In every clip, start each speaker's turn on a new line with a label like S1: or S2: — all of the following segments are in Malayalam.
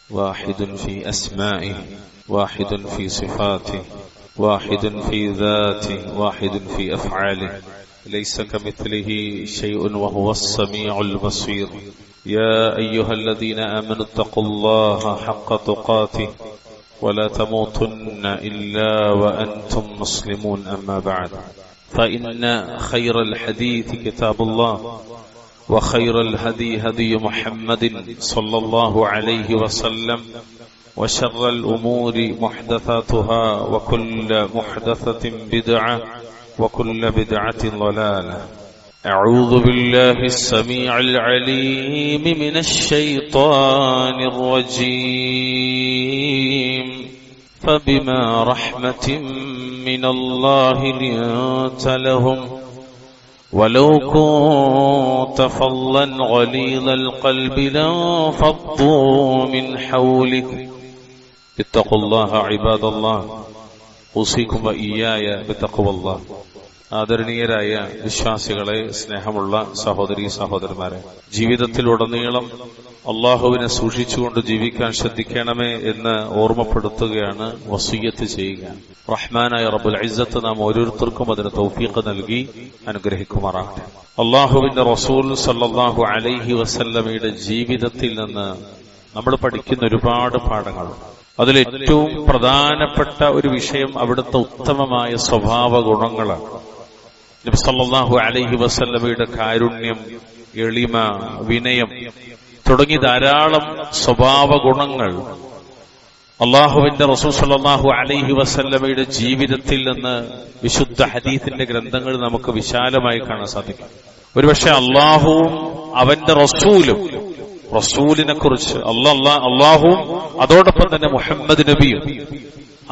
S1: واحد في أسمائه، واحد في صفاته، واحد في ذاته، واحد في أفعاله، ليس كمثله شيء وهو السميع البصير. يا أيها الذين آمنوا اتقوا الله حق تقاته ولا تموتن إلا وأنتم مسلمون. أما بعد، فإن خير الحديث كتاب الله، وخير الهدي هدي محمد صلى الله عليه وسلم، وشر الأمور محدثاتها، وكل محدثة بدعة، وكل بدعة ضلالة. أعوذ بالله السميع العليم من الشيطان الرجيم. فبما رحمة من الله لنت لهم ولو كنت فظا غليظ القلب لانفضوا من حولك. اتقوا الله عباد الله، أوصيكم وإياي بتقوى الله. ആദരണീയരായ വിശ്വാസികളെ, സ്നേഹമുള്ള സഹോദരീ സഹോദരന്മാരെ, ജീവിതത്തിലുടനീളം അള്ളാഹുവിനെ സൂക്ഷിച്ചുകൊണ്ട് ജീവിക്കാൻ ശ്രദ്ധിക്കണമേ എന്ന് ഓർമ്മപ്പെടുത്തുകയാണ്, വസിയ്യത്ത് ചെയ്യുക. റഹ്മാനായ റബ്ബുൽ ഇസ്സത്ത് നാം ഓരോരുത്തർക്കും അതിന് തൗഫീഖ് നൽകി അനുഗ്രഹിക്കുമാറാകട്ടെ. അള്ളാഹുവിന്റെ റസൂൽ സല്ലല്ലാഹു അലൈഹി വസല്ലമയുടെ ജീവിതത്തിൽ നിന്ന് നമ്മൾ പഠിക്കുന്ന ഒരുപാട് പാഠങ്ങൾ. അതിലേറ്റവും പ്രധാനപ്പെട്ട ഒരു വിഷയം അവിടുത്തെ ഉത്തമമായ സ്വഭാവ ഗുണങ്ങളാണ്. നബി സല്ലല്ലാഹു അലൈഹി വസല്ലമയുടെ കാരുണ്യം, എളിമ, വിനയം തുടങ്ങി ധാരാളം സ്വഭാവ ഗുണങ്ങൾ അള്ളാഹുവിന്റെ റസൂൽ സല്ലല്ലാഹു അലൈഹി വസല്ലമയുടെ ജീവിതത്തിൽ നിന്ന് വിശുദ്ധ ഹദീസിന്റെ ഗ്രന്ഥങ്ങൾ നമുക്ക് വിശാലമായി കാണാൻ സാധിക്കും. ഒരുപക്ഷെ അള്ളാഹുവും അവന്റെ റസൂലിനെ കുറിച്ച് അള്ളാഹുവും അതോടൊപ്പം തന്നെ മുഹമ്മദ് നബിയും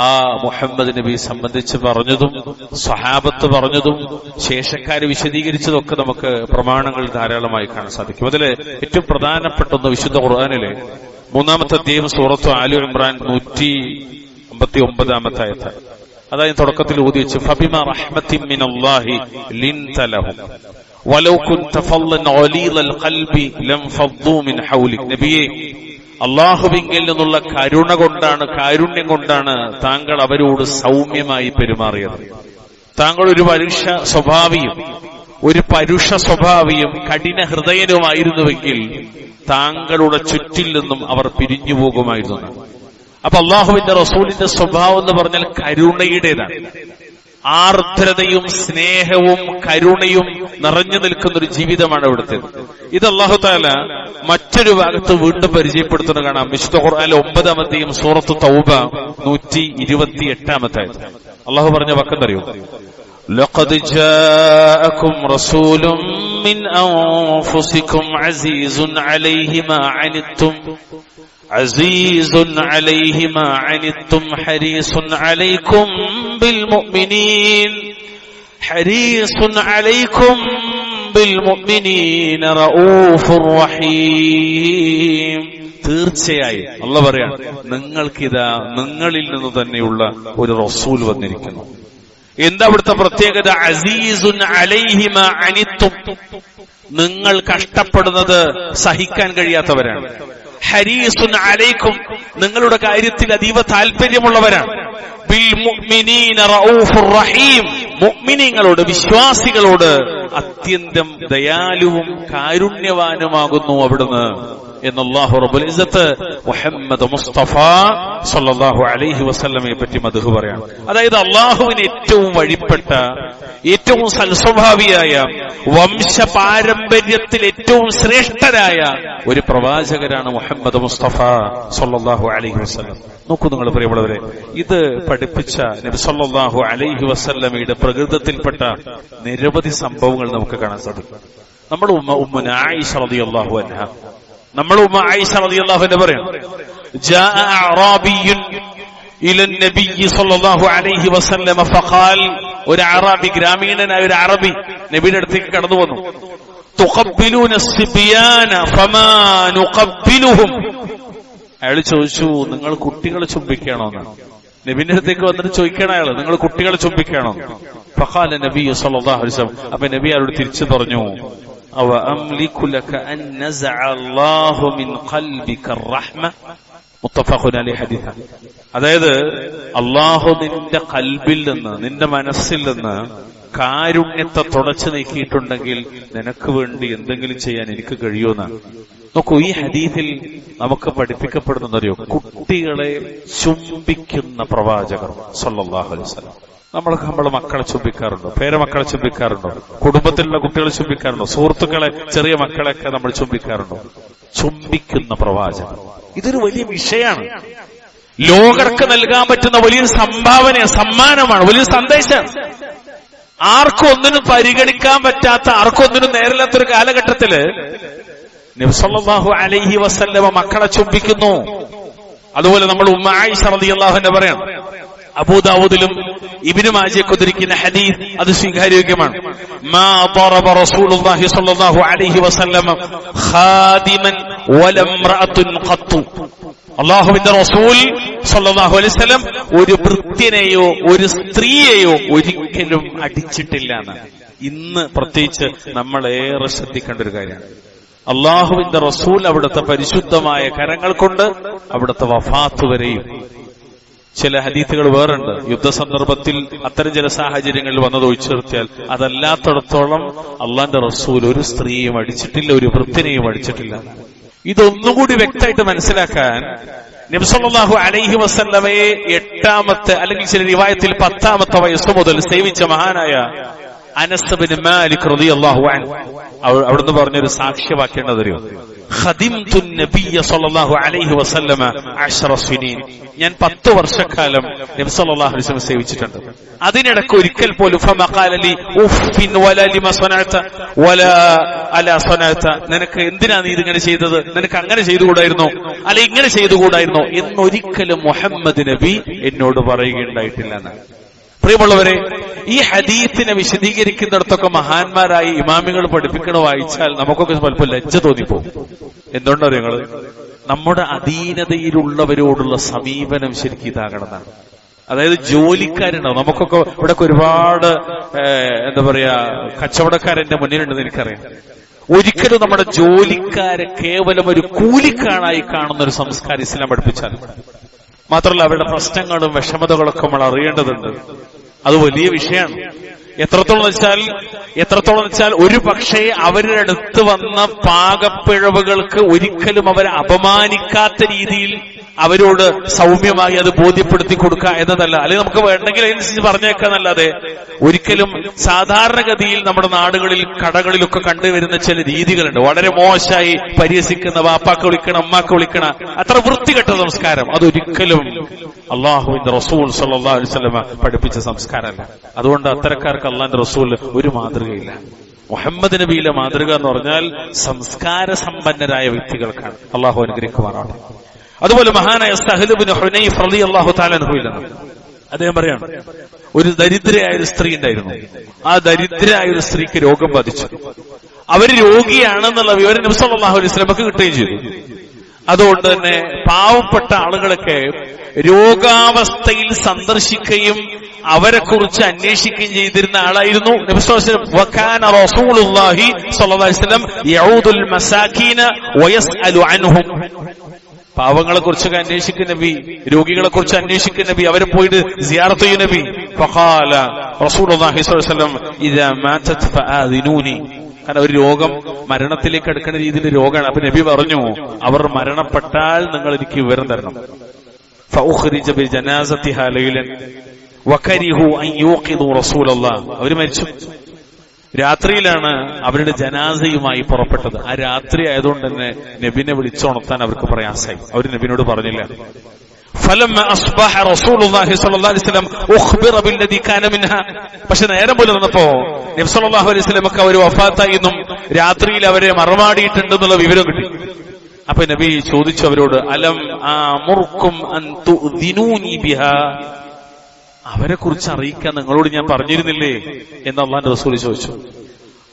S1: ആ മുഹമ്മദ് നബിയെ സംബന്ധിച്ച് പറഞ്ഞതും സ്വഹാബത്ത് പറഞ്ഞതും ശേഷക്കാര് വിശദീകരിച്ചതൊക്കെ നമുക്ക് പ്രമാണങ്ങൾ ധാരാളമായി കാണാൻ സാധിക്കും. അതിലെ ഏറ്റവും പ്രധാനപ്പെട്ട ഒന്ന് വിശുദ്ധ ഖുർആനിലെ 3-ാമത്തെ അധ്യായം സൂറത്ത് ആലി ഇംറാൻ 159-ാമത്തെ ആയത്ത്. അതായത് തുടക്കത്തിൽ ഓതി വെച്ച് ഫബിമാ റഹ്മത്തിൻ മിനല്ലാഹി ലിൻത ലഹും വലൗ കുൻത ഫളൻ ഗലീലൽ ഖൽബി ലംഫദ്ദൂ മിൻ ഹൗലിക്. നബിയെ, അല്ലാഹുവിങ്കിൽ നിന്നുള്ള കാരുണ്യം കൊണ്ടാണ് താങ്കൾ അവരോട് സൗമ്യമായി പെരുമാറിയത്. താങ്കൾ ഒരു പരുഷ സ്വഭാവിയും കഠിന ഹൃദയനുമായിരുന്നുവെങ്കിൽ താങ്കളുടെ ചുറ്റിൽ നിന്നും അവർ പിരിഞ്ഞു പോകുമായിരുന്നു. അപ്പൊ അള്ളാഹുവിന്റെ റസൂലിന്റെ സ്വഭാവം എന്ന് പറഞ്ഞാൽ കരുണയുടേതാണ്. ആർദ്രതയും സ്നേഹവും കരുണയും നിറഞ്ഞു നിൽക്കുന്ന ഒരു ജീവിതമാണ് ഇവിടുത്തെ. ഇത് അല്ലാഹു തആല മറ്റൊരു ഭാഗത്ത് വീണ്ടും പരിചയപ്പെടുത്തുന്ന കാണാം. വിശുദ്ധ ഖുർആനിലെ 9-ാമത്തെയും സൂറത്ത് തൗബ 128-ാമത്തെ ആയത്ത്. അല്ലാഹു പറഞ്ഞ വാക്കെന്തറിയോ? ലഖദ് ജാഅകും റസൂലും മിൻ അൻഫുസികും അസീസുൻ അലൈഹി മാ അനിത്തും അസീസുൻ അലൈഹി മാ അനിത്തും ഹരീസുൻ അലൈക്കും ബിൽ മുഅ്മിനീന റഊഫുർ റഹീം. തീർച്ചയായും അല്ലാഹു പറയാണ്, നിങ്ങളിൽ നിന്ന് തന്നെയുള്ള ഒരു റസൂൽ വന്നിരിക്കുന്നു. എന്താ അവിടുത്തെ പ്രത്യേകത? അസീസുൻ അലൈഹി മാ അനിത്തും, നിങ്ങൾ കഷ്ടപ്പെടുന്നത് സഹിക്കാൻ കഴിയാത്തവരാണ്. ഹരീസുൻ അലൈക്കും, നിങ്ങളുടെ കാര്യത്തിൽ അതീവ താല്പര്യമുള്ളവരാണ്. ബിൽ മുഅ്മിനീന റഊഫുർ റഹീം, മുഅ്മിനീങ്ങളോട്, വിശ്വാസികളോട് അത്യന്തം ദയാലുവും കാരുണ്യവാനുമാകുന്നു അവിടുന്ന് എന്ന് അല്ലാഹു റബ്ബുൽ ഇസ്സത്ത് മുഹമ്മദ് മുസ്തഫ സല്ലല്ലാഹു അലൈഹി വസല്ലമയെ പറ്റി മദ്ഹ് പറയാണ്. അതായത് അല്ലാഹുവിന് ഏറ്റവും വഴിപ്പെട്ട, ഏറ്റവും സൽസ്വഭാവിയായ, വംശപാരമ്പര്യത്തിൽ ഏറ്റവും ശ്രേഷ്ഠരായ ഒരു പ്രവാചകരാണ് മുഹമ്മദ് മുസ്തഫ സല്ലല്ലാഹു അലൈഹി വസല്ലം. നോക്കൂ നിങ്ങൾ പ്രിയമുള്ളവരെ, ഇത് പഠിപ്പിച്ച നബി സല്ലല്ലാഹു അലൈഹി വസല്ലമയുടെ പ്രകൃതത്തിൽപ്പെട്ട നിരവധി സംഭവങ്ങൾ നമുക്ക് കാണാൻ സാധിക്കും. നമ്മുടെ ഉമ്മ ആയിഷ റളിയല്ലാഹു അൻഹ പറയും, ജാഅ അഅറാബിയ്യുൻ ഇലൻ നബിയ്യി സല്ലല്ലാഹു അലൈഹി വസല്ലം ഫഖാൽ, ഒരു അറാബി, ഗ്രാമീണനായ ഒരു അറബി നബിയുടെ അടുത്തേക്ക് കടന്നു വന്നു. തുഖബ്ബിലൂന സിബിയാന ഫമാ നുഖബ്ബിലുഹും, അയാൾ ചോദിച്ചു, നിങ്ങൾ കുട്ടികളെ ചുംബിക്കണോന്ന്. നബിന്റെ അടുത്തേക്ക് വന്നിട്ട് ചോദിക്കണ അയാള്, നിങ്ങൾ കുട്ടികളെ ചുംബിക്കണോ? ഫഖാല നബി സല്ലല്ലാഹു അലൈഹി വസല്ലം, അപ്പൊ നബി അവരോട് തിരിച്ചു പറഞ്ഞു, അവ അംലികു ലക അൻ നസഅ അല്ലാഹു മിൻ ഖൽബിക റഹ്മ, മുത്തഫഖുൻ അലൈഹി ഹദീസ്. അതായത് അള്ളാഹു നിന്റെ ഖൽബിൽ നിന്ന്, നിന്റെ മനസ്സിൽ നിന്ന് കാരുണ്യത്തെ തുടച്ചു നീക്കിയിട്ടുണ്ടെങ്കിൽ നിനക്ക് വേണ്ടി എന്തെങ്കിലും ചെയ്യാൻ എനിക്ക് കഴിയുമെന്നാണ്. നോക്കൂ, ഈ ഹദീസിൽ നമുക്ക് പഠിപ്പിക്കപ്പെടുന്നറിയോ, കുട്ടികളെ ചുംബിക്കുന്ന പ്രവാചകർ സല്ലല്ലാഹു അലൈഹി വസല്ലം. നമ്മളെ മക്കളെ ചുംബിക്കാറുണ്ടോ? പേരമക്കളെ ചുംബിക്കാറുണ്ടോ? കുടുംബത്തിലുള്ള കുട്ടികളെ ചുംബിക്കാറുണ്ടോ? സുഹൃത്തുക്കളെ, ചെറിയ മക്കളെയൊക്കെ നമ്മൾ ചുംബിക്കാറുണ്ടോ? ചുംബിക്കുന്ന പ്രവാചകർ, ഇതൊരു വലിയ വിഷയമാണ്. ലോകർക്ക് നൽകാൻ പറ്റുന്ന വലിയൊരു സംഭാവന, സമ്മാനമാണ്, വലിയൊരു സന്ദേശം. ആർക്കും ഒന്നിനും പരിഗണിക്കാൻ പറ്റാത്ത, ആർക്കും ഒന്നിനും നേരില്ലാത്തൊരു കാലഘട്ടത്തില് നബി സല്ലല്ലാഹു അലൈഹി വസല്ലമ മക്കളെ ചുംബിക്കുന്നു. അതുപോലെ നമ്മൾ ഉമ്മ ആയിഷ റളിയല്ലാഹു അൻഹ പറയാം, അബൂദാവൂദിലും ഇബ്നു മാജയ്ക്ക് ഉദ്ധരിക്കുന്ന ഹദീസ്, അത് സ്വീകാര്യോഗ്യമാണ്. മാ ضرب റസൂലുള്ളാഹി സ്വല്ലല്ലാഹു അലൈഹി വസല്ലമ ഖാദിമൻ വലംറഅത്തുൻ ഖത്തു. അല്ലാഹുവിന്റെ റസൂൽ സ്വല്ലല്ലാഹു അലൈഹി വസല്ലം ഒരു ഭൃത്യനെയോ ഒരു സ്ത്രീയെയോ ഒരിക്കലും അടിച്ചിട്ടില്ല എന്ന്. ഇന്ന് പ്രത്യേകിച്ച് നമ്മൾ ഏറെ ശ്രദ്ധിക്കേണ്ട ഒരു കാര്യമാണ്. അള്ളാഹുവിന്റെ റസൂൽ അവിടുത്തെ പരിശുദ്ധമായ കരങ്ങൾ കൊണ്ട് അവിടുത്തെ വഫാത്ത് വരെയും, ചില ഹദീസുകൾ വേറുണ്ട്, യുദ്ധസന്ദർഭത്തിൽ അത്തരം ചില സാഹചര്യങ്ങളിൽ വന്നത് ഒഴിച്ചു നിർത്തിയാൽ, അതല്ലാത്തടത്തോളം അള്ളാന്റെ റസൂൽ ഒരു സ്ത്രീയും അടിച്ചിട്ടില്ല, ഒരു വൃത്തിനെയും അടിച്ചിട്ടില്ല. ഇതൊന്നുകൂടി വ്യക്തമായിട്ട് മനസ്സിലാക്കാൻ നബി സല്ലല്ലാഹു അലൈഹി വസല്ലമയെ 8ാമത്തെ അല്ലെങ്കിൽ ചില റിവായത്തിൽ 10ാമത്തെ വയസ്സ് മുതൽ സേവിച്ച മഹാനായ അനസ് ബിൻ മാലിക് റളിയല്ലാഹു അൻഹു അവിടുന്ന് പറഞ്ഞൊരു സാക്ഷ്യവാക്യം അറിയോ, ഖദിംതു നബിയ സല്ലല്ലാഹു അലൈഹി വസല്ലമ 10 സിനീൻ. ഞാൻ 10 വർഷക്കാലം നബി സല്ലല്ലാഹു അലൈഹി വസല്ലം സേവിച്ചിട്ടുണ്ട്. അതിനിടയ്ക്ക് ഒരിക്കൽ പോലും ഫമഖാല ലി ഉഫ്ഫിൻ വലാ ലിമ സനഅത വലാ അലാ സനഅത, നിനക്ക് എന്തിനാ നീ ഇതിങ്ങനെ ചെയ്തത്, നിനക്ക് അങ്ങനെ ചെയ്തുകൂടായിരുന്നോ, അല്ല ഇങ്ങനെ ചെയ്തുകൂടായിരുന്നോ എന്നൊരിക്കലും മുഹമ്മദ് നബി എന്നോട് പറയുകയുണ്ടായിട്ടില്ല എന്നാണ്. പ്രിയമുള്ളവരെ, ഈ ഹദീസിനെ വിശദീകരിക്കുന്നിടത്തൊക്കെ മഹാന്മാരായി ഇമാമികൾ പഠിപ്പിക്കണ വായിച്ചാൽ നമുക്കൊക്കെ സ്വല്പം ലജ്ജ തോന്നിപ്പോകും. എന്തുകൊണ്ടറിയോ നിങ്ങള്, നമ്മുടെ അധീനതയിലുള്ളവരോടുള്ള സമീപനം ശരിക്കും ഇതാകണമെന്നാണ്. അതായത് ജോലിക്കാരുണ്ടാവും, നമുക്കൊക്കെ ഇവിടെ ഒരുപാട് എന്താ പറയാ കച്ചവടക്കാരെന്റെ മുന്നിലുണ്ടെന്ന് എനിക്കറിയാം. ഒരിക്കലും നമ്മുടെ ജോലിക്കാരെ കേവലം ഒരു കൂലിക്കാണായി കാണുന്ന ഒരു സംസ്കാരം ഇസ്ലാം പഠിപ്പിച്ചാൽ, മാത്രമല്ല അവരുടെ പ്രശ്നങ്ങളും വിഷമതകളൊക്കെ നമ്മൾ അറിയേണ്ടതുണ്ട്. അത് വലിയ വിഷയമാണ്. എത്രത്തോളം വെച്ചാൽ ഒരു പക്ഷേ അവരുടെ അടുത്ത് വന്ന പാകപ്പിഴവുകൾക്ക് ഒരിക്കലും അവരെ അപമാനിക്കാത്ത രീതിയിൽ അവരോട് സൗമ്യമായി അത് ബോധ്യപ്പെടുത്തി കൊടുക്കുക എന്നതല്ല, അല്ലെങ്കിൽ നമുക്ക് വേണ്ടെങ്കിൽ അതിനനുസരിച്ച് പറഞ്ഞേക്കാന്നല്ലാതെ ഒരിക്കലും സാധാരണഗതിയിൽ നമ്മുടെ നാടുകളിൽ കടകളിലൊക്കെ കണ്ടുവരുന്ന ചില രീതികളുണ്ട്. വളരെ മോശമായി പരിഹസിക്കുന്ന, വാപ്പാക്ക് വിളിക്കണം, അമ്മാക്ക് വിളിക്കണം, അത്ര വൃത്തികെട്ട സംസ്കാരം. അതൊരിക്കലും അള്ളാഹുവിന്റെ റസൂൽ സല്ലല്ലാഹു അലൈഹി വസല്ലം പഠിപ്പിച്ച സംസ്കാരമല്ല. അതുകൊണ്ട് അത്തരക്കാർക്ക് അള്ളാന്റെ റസൂൽ ഒരു മാതൃകയില്ല. മുഹമ്മദ് നബിയിലെ മാതൃക എന്ന് പറഞ്ഞാൽ സംസ്കാര സമ്പന്നരായ വ്യക്തികൾക്കാണ്. അള്ളാഹു അനുഗ്രഹിക്കുമാറാണ്. അതുപോലെ മഹാനായ സഹൽ ഇബ്നു ഹുനൈഫ് റളിയല്ലാഹു തആല അൻഹു, അദ്ദേഹം പറയാണ്, ഒരു ദരിദ്രയായ ഒരു സ്ത്രീ ഉണ്ടായിരുന്നു. ആ ദരിദ്രയായ ഒരു സ്ത്രീക്ക് രോഗം ബാധിച്ചു. അവര് രോഗിയാണെന്നുള്ള വിവരം നബി സല്ലല്ലാഹു അലൈഹി വസല്ലമക്ക് കിട്ടുകയും ചെയ്തു. അതുകൊണ്ട് തന്നെ പാവപ്പെട്ട ആളുകളൊക്കെ രോഗാവസ്ഥയിൽ സന്ദർശിക്കുകയും അവരെക്കുറിച്ച് അന്വേഷിക്കുകയും ചെയ്തിരുന്ന ആളായിരുന്നു നബി സല്ലല്ലാഹു അലൈഹി വസല്ലം. വകാന റസൂലുള്ളാഹി സ്വല്ലല്ലാഹു അലൈഹി വസല്ലം യഊദുൽ മസാകീന വയസ്അലു അൻഹും. പാവങ്ങളെ കുറിച്ചൊക്കെ അന്വേഷിക്കുന്ന നബി, രോഗികളെ കുറിച്ച് അന്വേഷിക്കുന്ന നബി, അവരെ പോയിട്ട് സിയാറത്ത് ചെയ്യുന്ന നബി. ഫഖാല റസൂലുള്ളാഹി സ്വല്ലല്ലാഹു അലൈഹി വസല്ലം ഇദാ മാതത് ഫആദിനൂനി. കാരണം ഒരു രോഗം മരണത്തിലേക്ക് അടുക്കുന്ന രീതിയിൽ രോഗമാണ്. അപ്പൊ നബി പറഞ്ഞു, അവർ മരണപ്പെട്ടാൽ നിങ്ങൾ എനിക്ക് വിവരം തരണം. ഫഉഖ്രിജ ബിജനാസതിഹാ ലൈലൻ വകരിഹു അൻ യൂഖിദു റസൂലല്ലാഹ്. അവർ മരിച്ചു. രാത്രിയിലാണ് അവരുടെ ജനാസയുമായി പുറപ്പെട്ടത്. ആ രാത്രി ആയതുകൊണ്ട് തന്നെ നബിനെ വിളിച്ചുണർത്താൻ അവർക്ക് പ്രയാസമായി. അവർ നബിനോട് പറഞ്ഞില്ല. ഫലമ്മ അസ്ബഹ റസൂലുള്ളാഹി സ്വല്ലല്ലാഹു അലൈഹി വസല്ലം ഉഖ്ബിറ ബില്ലദി കാന മിൻഹാ. പക്ഷെ നേരം പോലെ വന്നപ്പോ നബി സല്ലല്ലാഹു അലൈഹി വസല്ലമക്ക് അവർ വഫാത്തായി എന്നും രാത്രിയിൽ അവരെ മറമാടിയിട്ടുണ്ടെന്നുള്ള വിവരം കിട്ടി. അപ്പൊ നബി ചോദിച്ചു അവരോട്, അലം അമുർക്കും അൻ തുദിനൂനി ബിഹാ, അവരെ കുറിച്ച് അറിയിക്കാൻ നിങ്ങളോട് ഞാൻ പറഞ്ഞിരുന്നില്ലേ എന്ന് അല്ലാഹുവിന്റെ റസൂൽ ചോദിച്ചു.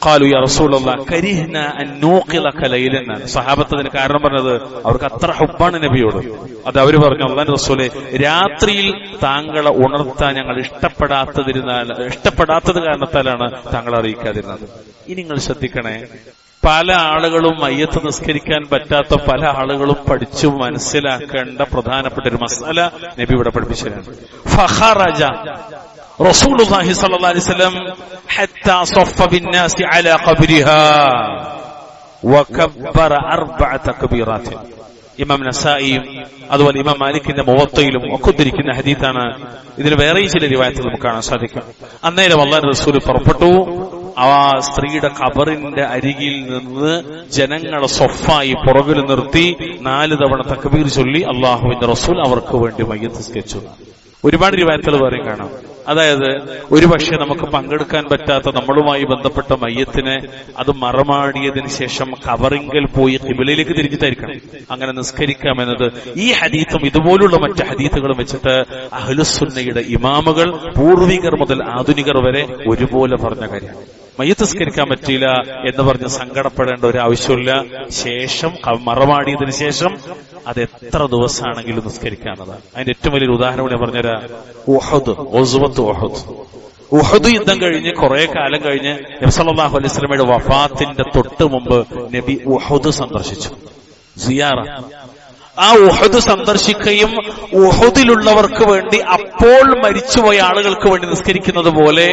S1: ഖാലു യാ റസൂലല്ലാഹ് കരിഹ്നാ അൻ നൂഖിലക ലൈലൻ. സഹാബത്തിന് കാരണം പറഞ്ഞത് അവർക്ക് അത്ര ഹുബ്ബാണ് നബിയോട്. അത് അവര് പറഞ്ഞു, അല്ലാഹുവിന്റെ റസൂലേ, രാത്രിയിൽ താങ്കളെ ഉണർത്താൻ ഞങ്ങൾ ഇഷ്ടപ്പെടാത്തത് കാരണത്താലാണ് താങ്കളെ അറിയിക്കാതിരുന്നത്. ഇനി നിങ്ങൾ ശ്രദ്ധിക്കണേ, പല ആളുകളും മയ്യത്ത് നിസ്കരിക്കാൻ പറ്റാത്ത പല ആളുകളും പഠിച്ചു മനസ്സിലാക്കേണ്ട പ്രധാനപ്പെട്ട ഒരു മസല നബി ഇവിടെ പഠിപ്പിച്ചതാണ്. ഫഖറജ റസൂലുള്ളാഹി സ്വല്ലല്ലാഹു അലൈഹി വസല്ലം ഹത്താ സഫ ബിന്നാസി അലാ ഖബ്രിഹാ വകബ്ബറ അർബഅ തക്ബീറാത്ത്. ഇമാം നസായിയും അതുപോലെ ഇമാം മാലിക്കിന്റെ മുവത്തയിലും ഒക്കെ ഉദ്ധരിക്കുന്ന ഹദീത്താണ്. ഇതിന് വേറെയും ചില റിവായത്തുകൾ നമുക്ക് കാണാൻ സാധിക്കും. അന്നേരം അല്ലാഹുവിന്റെ റസൂൽ പുറപ്പെട്ടു. ആ സ്ത്രീയുടെ ഖബറിന്റെ അരികിൽ നിന്ന് ജനങ്ങളെ സ്വഫായി പുറകിൽ നിർത്തി 4 തവണ തക്ബീർ ചൊല്ലി അള്ളാഹുവിന്റെ റസൂൽ അവർക്ക് വേണ്ടി മയ്യത്ത് നിസ്കരിച്ചു. ഒരുപാട് റിവായത്തുകൾ വേറെയും കാണാം. അതായത് ഒരുപക്ഷെ നമുക്ക് പങ്കെടുക്കാൻ പറ്റാത്ത നമ്മളുമായി ബന്ധപ്പെട്ട മയ്യത്തിനെ അത് മറമാടിയതിനു ശേഷം ഖബറിങ്കൽ പോയി ഖിബലയിലേക്ക് തിരിഞ്ഞിട്ടായിരിക്കണം അങ്ങനെ നിസ്കരിക്കാമെന്നത് ഈ ഹദീത്തും ഇതുപോലുള്ള മറ്റ് ഹദീത്തുകളും വെച്ചിട്ട് അഹ്ലുസുന്നയുടെ ഇമാമുകൾ പൂർവികർ മുതൽ ആധുനികർ വരെ ഒരുപോലെ പറഞ്ഞ കാര്യമാണ്. മയ്യത്ത് നിസ്കരിക്കാൻ പറ്റിയില്ല എന്ന് പറഞ്ഞ് സങ്കടപ്പെടേണ്ട ഒരു ആവശ്യമില്ല. ശേഷം മറമാടിയതിനു ശേഷം അത് എത്ര ദിവസമാണെങ്കിലും നിസ്കരിക്കാവുന്നതാണ്. അതിന്റെ ഏറ്റവും വലിയൊരു ഉദാഹരണം ഞാൻ പറഞ്ഞുതരാം. ഉഹദ് യുദ്ധം കഴിഞ്ഞ് കുറെ കാലം കഴിഞ്ഞ് നബി സല്ലല്ലാഹു അലൈഹി വസല്ലമയുടെ വഫാത്തിന്റെ തൊട്ട് മുമ്പ് നബി ഉഹദ് സന്ദർശിച്ചു. സിയാറ. ആ ഉഹദ് സന്ദർശിക്കുകയും ഉഹദിലുള്ളവർക്ക് വേണ്ടി അപ്പോൾ മരിച്ചുപോയ ആളുകൾക്ക് വേണ്ടി നിസ്കരിക്കുന്നത് പോലെ